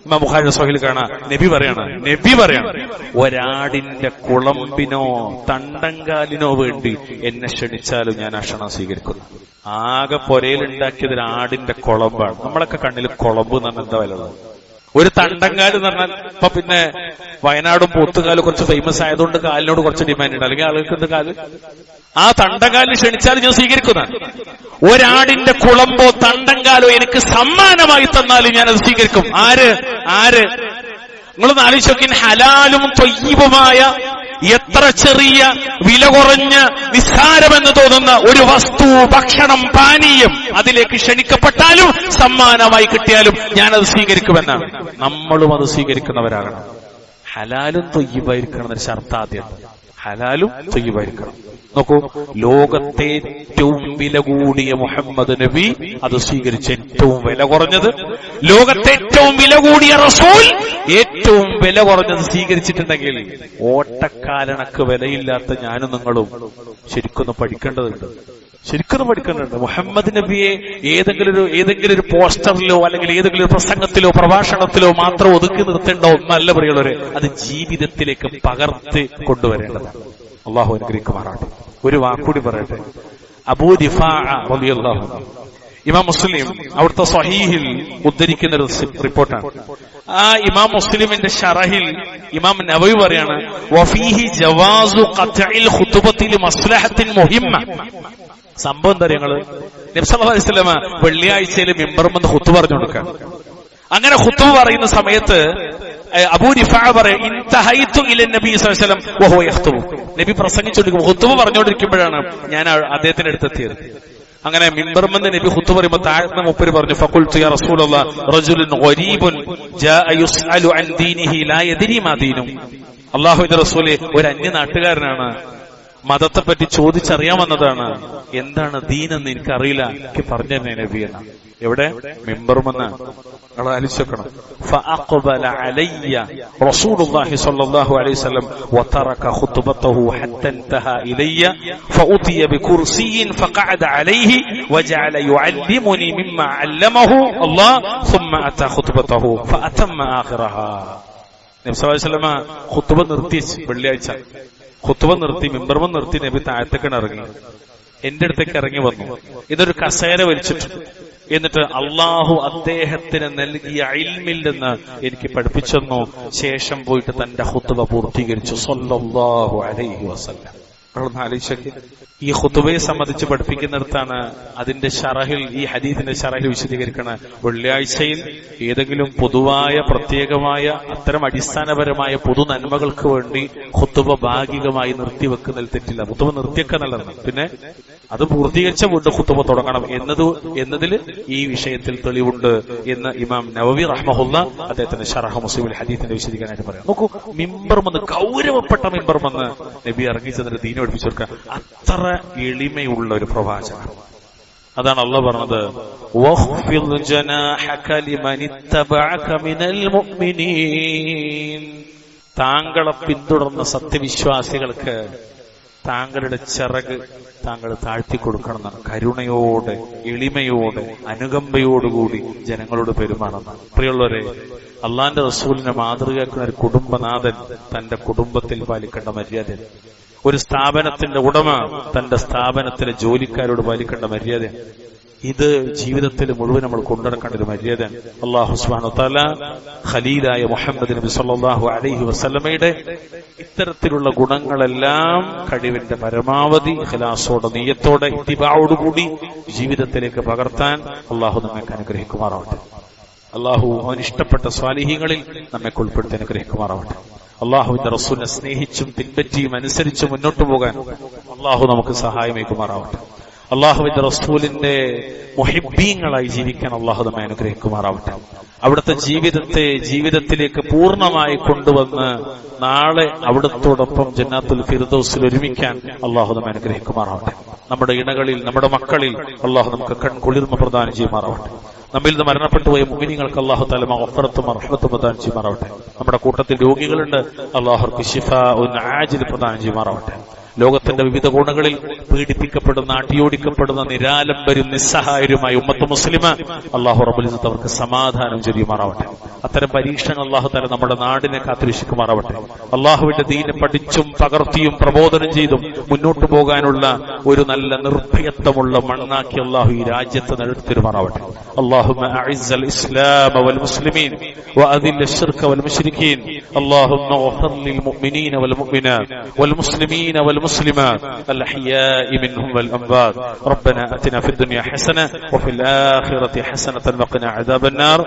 S1: ഇമാം ബുഖാരിയുടെ സ്വഹീഹിൽ കാണാം, നബി പറയാണ് ഒരാടിന്റെ കുളമ്പിനോ തണ്ടങ്കാലിനോ വേണ്ടി എന്നെ ക്ഷണിച്ചാലും ഞാൻ ആ ക്ഷണം സ്വീകരിക്കുന്നു. ആകെ പൊരയിലുണ്ടാക്കിയത് ആടിന്റെ കുളമ്പാണ്. നമ്മളൊക്കെ കണ്ണിൽ കുളമ്പ് എന്ന് പറഞ്ഞാൽ എന്താ വില? ഒരു തണ്ടങ്കാല് എന്ന് പറഞ്ഞാൽ ഇപ്പൊ പിന്നെ വയനാടും പോത്തുകാലും കുറച്ച് ഫേമസ് ആയതുകൊണ്ട് കാലിനോട് കുറച്ച് ഡിമാൻഡ് ഉണ്ട്. അല്ലെങ്കിൽ ആളുകൾക്ക് എന്ത് കാല്? ആ തണ്ടങ്കാലിന് ക്ഷണിച്ചാലും ഞാൻ സ്വീകരിക്കുന്നതാണ്. ഒരാടിന്റെ കുളമ്പോ തണ്ടങ്കാലോ എനിക്ക് സമ്മാനമായി തന്നാലും ഞാനത് സ്വീകരിക്കും. ആര് നിങ്ങളൊന്ന് ആലോചിച്ച് നോക്കി. ഹലാലും ത്വയ്യിബുമായ എത്ര ചെറിയ വില കുറഞ്ഞ നിസ്സാരമെന്ന് തോന്നുന്ന ഒരു വസ്തു, ഭക്ഷണം, പാനീയം അതിലേക്ക് ക്ഷണിക്കപ്പെട്ടാലും സമ്മാനമായി കിട്ടിയാലും ഞാനത് സ്വീകരിക്കുമെന്നാണ്. നമ്മളും അത് സ്വീകരിക്കുന്നവരാകണം. ഹലാലും ത്വയ്യിബായിരിക്കണം എന്നൊരു ഷർത്ത് ആദ്യം. ഹലാലും ത്വയ്യിബായിരിക്കണം. നോക്കൂ, ലോകത്തെ ഏറ്റവും വില കൂടിയ മുഹമ്മദ് നബി അത് സ്വീകരിച്ച് ഏറ്റവും വില കുറഞ്ഞത്, ലോകത്തെ ഏറ്റവും വില കൂടിയ റസൂൽ ഏറ്റവും വില കുറഞ്ഞത് സ്വീകരിച്ചിട്ടുണ്ടെങ്കിൽ ഓട്ടക്കാലണക്ക് വിലയില്ലാത്ത ഞാനും നിങ്ങളും ശരിക്കൊന്ന് പഠിക്കേണ്ടതുണ്ട്. മുഹമ്മദ് നബിയെ ഏതെങ്കിലും ഒരു പോസ്റ്ററിലോ അല്ലെങ്കിൽ ഏതെങ്കിലും ഒരു പ്രസംഗത്തിലോ പ്രഭാഷണത്തിലോ മാത്രം ഒതുക്കി നിർത്തേണ്ട ഒന്നല്ല പ്രിയമുള്ളവരെ, അത് ജീവിതത്തിലേക്ക് പകർത്തി കൊണ്ടുവരേണ്ടതാണ്. അള്ളാഹു അനുഗ്രഹിക്കുമാറാട്ടെ. ഒരു വാക്കുകൂടി പറയട്ടെ. അബൂ ദിഫാഅ റളിയല്ലാഹു അൻഹു, ഇമാം മുസ്ലിം അവിടുത്തെ സ്വഹീഹിൽ ഉദ്ധരിക്കുന്ന ഒരു റിപ്പോർട്ടാണ്. ആ ഇമാം മുസ്ലിമിന്റെ ഷറഹിൽ ഇമാം നവവി പറയാണ്, വഫീഹി ജവാസു ഖത്ഇൽ ഖുതുബത്തി ലിമസ്ലഹത്തിൻ മുഹിമ്മ. സംഭവം എന്താ അറിയോ? നബി സല്ലല്ലാഹു അലൈഹി വസല്ലം വെള്ളിയാഴ്ചയിൽ മിമ്പറുമെന്ന് ഖുതുബ പറഞ്ഞു കൊടുക്കാൻ. അങ്ങനെ ഖുതുബ പറയുന്ന സമയത്ത് അബൂ ദിഫാഅ പറയും, ഇൻതഹൈതു ഇല നബി സല്ലല്ലാഹു അലൈഹി വസല്ലം വഹുവ യഖ്തുബു. നബി പ്രസംഗിച്ചുകൊണ്ടിരിക്കും, ഖുതുബ പറഞ്ഞുകൊണ്ടിരിക്കുമ്പോഴാണ് ഞാൻ അദ്ദേഹത്തിന്റെ അടുത്തെത്തിയത്. അങ്ങനെ മിമ്പറുമെന്ന് നബി ഖുതുബ പറയുമ്പോൾ താഴ്ന്ന മൂപ്പര് പറഞ്ഞു, ഫഖുൽതു യാ റസൂലല്ലാഹ് റജുലുൻ ഗരീബുൻ ജാഅ യുസ്അലു അൻ ദീനിഹി ലാ യദ്രി മാ ദീനു. അല്ലാഹുവിന്റെ റസൂലേ, ഒരു അന്യ നാട്ടുകാരനാണ്, മതത്തെപ്പറ്റി ചോദിച്ചറിയാൻ വന്നതാണ്. എന്താണ് ദീനെന്ന് എനിക്കറിയില്ല, എനിക്ക് പറഞ്ഞു തന്നെ നബി എന്ന. എവിടെ? മിമ്പറുമെന്ന്. നിങ്ങൾ ആലോചിക്കണം. فأقبل علي رسول الله صلى الله عليه وسلم وترك خطبته حتى انتهى إلي فأتي بكرسي فقعد عليه وجعل يعلمني مما علمه الله ثم أتى خطبته فأتم آخرها. നബി സല്ലല്ലാഹു അലൈഹി വസല്ലം ഖുതുബ നിർത്തി, വെള്ളിയാഴ്ച ഖുതുബ നിർത്തി, മിമ്പറുമെന്ന് നിർത്തി നബി താഴത്തേക്ക് ഇറങ്ങി, എന്റെ അടുത്തേക്ക് ഇറങ്ങി വന്നു. ഇതൊരു കസേര വലിച്ചിട്ടു. എന്നിട്ട് അള്ളാഹു അദ്ദേഹത്തിന് നൽകിയ ഇൽമിൽ നിന്ന് എനിക്ക് പഠിപ്പിച്ചെന്നു. ശേഷം പോയിട്ട് തന്റെ ഖുതുബ പൂർത്തീകരിച്ചു സ്വല്ലല്ലാഹു അലൈഹി വസല്ലം. ഈ ഖുതുബയെ സംബന്ധിച്ച് പഠിപ്പിക്കുന്നിടത്താണ് അതിന്റെ ഷറഹിൽ, ഈ ഹദീസിന്റെ ഷറഹിൽ വിശദീകരിക്കണ, വെള്ളിയാഴ്ചയിൽ ഏതെങ്കിലും പൊതുവായ പ്രത്യേകമായ അത്തരം അടിസ്ഥാനപരമായ പൊതു നന്മകൾക്ക് വേണ്ടി ഖുതുബ ഭാഗികമായി നിർത്തിവെക്കുന്നതിൽ തെറ്റില്ല. ഖുതുബ നിർത്തിയൊക്കെ നല്ലതാണ്, പിന്നെ അത് പൂർത്തീകരിച്ച വീണ്ടും ഖുതുബ തുടങ്ങണം എന്നതിൽ ഈ വിഷയത്തിൽ തെളിവുണ്ട് എന്ന് ഇമാം നവവി റഹ്മഹുല്ലാ അദ്ദേഹത്തിന്റെ ഷറഹ് മുസ്ലിമിൽ ഹദീസിന്റെ വിശദീകരണമായിട്ട് പറയാം. നോക്കൂ, മിമ്പറുമെന്ന്, ഗൗരവപ്പെട്ട മിമ്പറുമെന്ന് നബി ഇറങ്ങി ചെന്നിട്ട് ദീന പഠിപ്പിച്ചു കൊടുക്കുക. അത്ര എളിമയുള്ള ഒരു പ്രവാചകൻ. അതാണ് അല്ലാഹു പറഞ്ഞത്, വഖ്ഫിദ് ജനാഹക ലിമനിത്തബഅക മിനൽ മുഅ്മിനീൻ. താങ്കളെ പിന്തുടർന്ന സത്യവിശ്വാസികൾക്ക് താങ്കളുടെ ചിറക് താങ്കൾ താഴ്ത്തിക്കൊടുക്കണമെന്നാണ്. കരുണയോടെ, എളിമയോടെ, അനുകമ്പയോടുകൂടി ജനങ്ങളോട് പെരുമാറുന്നതാണ്. പ്രിയമുള്ളവരെ, അള്ളാന്റെ റസൂലിനെ മാതൃകയാക്കുന്ന ഒരു കുടുംബനാഥൻ തന്റെ കുടുംബത്തിൽ പാലിക്കേണ്ട മര്യാദ, ഒരു സ്ഥാപനത്തിന്റെ ഉടമ തന്റെ സ്ഥാപനത്തിലെ ജോലിക്കാരോട് പാലിക്കേണ്ട മര്യാദ, ഇത് ജീവിതത്തിൽ മുഴുവൻ നമ്മൾ കൊണ്ടുനടക്കേണ്ട ഒരു മര്യാദയാണ്. അല്ലാഹു സുബ്ഹാനഹു വ തആല ഖലീലായ മുഹമ്മദ് നബി സല്ലല്ലാഹു അലൈഹി വസല്ലമയുടെ ഇത്തരത്തിലുള്ള ഗുണങ്ങളെല്ലാം കഴിവിന്റെ പരമാവധി ഇഖ്ലാസോടെ, നിയ്യത്തോടെ, ഇത്തിബാഅോടുകൂടി ജീവിതത്തിലേക്ക് പകർത്താൻ അല്ലാഹു നമ്മെ അനുഗ്രഹിക്കുമാറാവട്ടെ. അല്ലാഹു അവൻ ഇഷ്ടപ്പെട്ട സ്വാലിഹീങ്ങളിൽ നമ്മെ ഉൾപ്പെടുത്തി അനുഗ്രഹിക്കുമാറാവട്ടെ. അള്ളാഹുവിന്റെ റസൂലിനെ സ്നേഹിച്ചും പിൻപറ്റിയും അനുസരിച്ചും മുന്നോട്ടു പോകാൻ അള്ളാഹു നമുക്ക് സഹായമേകുമാറാവട്ടെ. അള്ളാഹുവിന്റെ റസൂലിന്റെ മുഹിബ്ബീങ്ങളായി ജീവിക്കാൻ അള്ളാഹു നമ്മെ അനുഗ്രഹിക്കുമാറാവട്ടെ. അവിടുത്തെ ജീവിതത്തിലേക്ക് പൂർണ്ണമായി കൊണ്ടുവന്ന് നാളെ അവിടത്തോടൊപ്പം ജന്നാത്തുൽ ഫിർദൗസിൽ ഒരുമിക്കാൻ അള്ളാഹു നമ്മെ അനുഗ്രഹിക്കുമാറാവട്ടെ. നമ്മുടെ ഇണകളിൽ, നമ്മുടെ മക്കളിൽ അള്ളാഹു നമുക്ക് കൺകുളിർമ പ്രദാനം ചെയ്യുമാറാവട്ടെ. നമ്മിൽ നിന്ന് മരണപ്പെട്ടുപോയ മുഅ്മിനീങ്ങൾക്ക് അള്ളാഹു തആല മഗ്ഫിറത്തും റഹ്മത്തും പ്രദാനം ചെയ്യുമാറാവട്ടെ. നമ്മുടെ കൂട്ടത്തിൽ രോഗികളുണ്ട്, അള്ളാഹുർക്ക് ശിഫാഉൻ ആജിൽ പ്രദാനം ചെയ്യുമാറാവട്ടെ. ലോകത്തിന്റെ വിവിധ കോണുകളിൽ പീഡിപ്പിക്കപ്പെടുന്ന, അടിയോടിക്കപ്പെടുന്ന നിരാലംബരും നിസ്സഹായരുമായ ഉമ്മത്ത് മുസ്ലിമ അള്ളാഹു റബ്ബുൽ ഇസ്സത്ത് അവർക്ക് സമാധാനം ചൊരിയുമാറാവട്ടെ. അത്തരം പരീക്ഷണങ്ങൾ അള്ളാഹു തആല നമ്മുടെ നാടിനെ കാത്തുരക്ഷിക്കുമാറാവട്ടെ. അള്ളാഹുവിന്റെ ദീനെ പഠിച്ചും പകർത്തിയും പ്രബോധനം ചെയ്തും മുന്നോട്ടു പോകാനുള്ള ഒരു നല്ല നിർഭയത്വമുള്ള മണ്ണാക്കി അള്ളാഹു ഈ രാജ്യത്ത് നിലനിർത്തിരുമാറാവട്ടെ. اللهم أعز الإسلام والمسلمين وأذل الشرك والمشركين. اللهم اغفر للمؤمنين والمؤمنات والمسلمين والمسلمات الأحياء منهم والأموات. ربنا آتنا في الدنيا حسنة وفي الآخرة حسنة وقنا عذاب النار.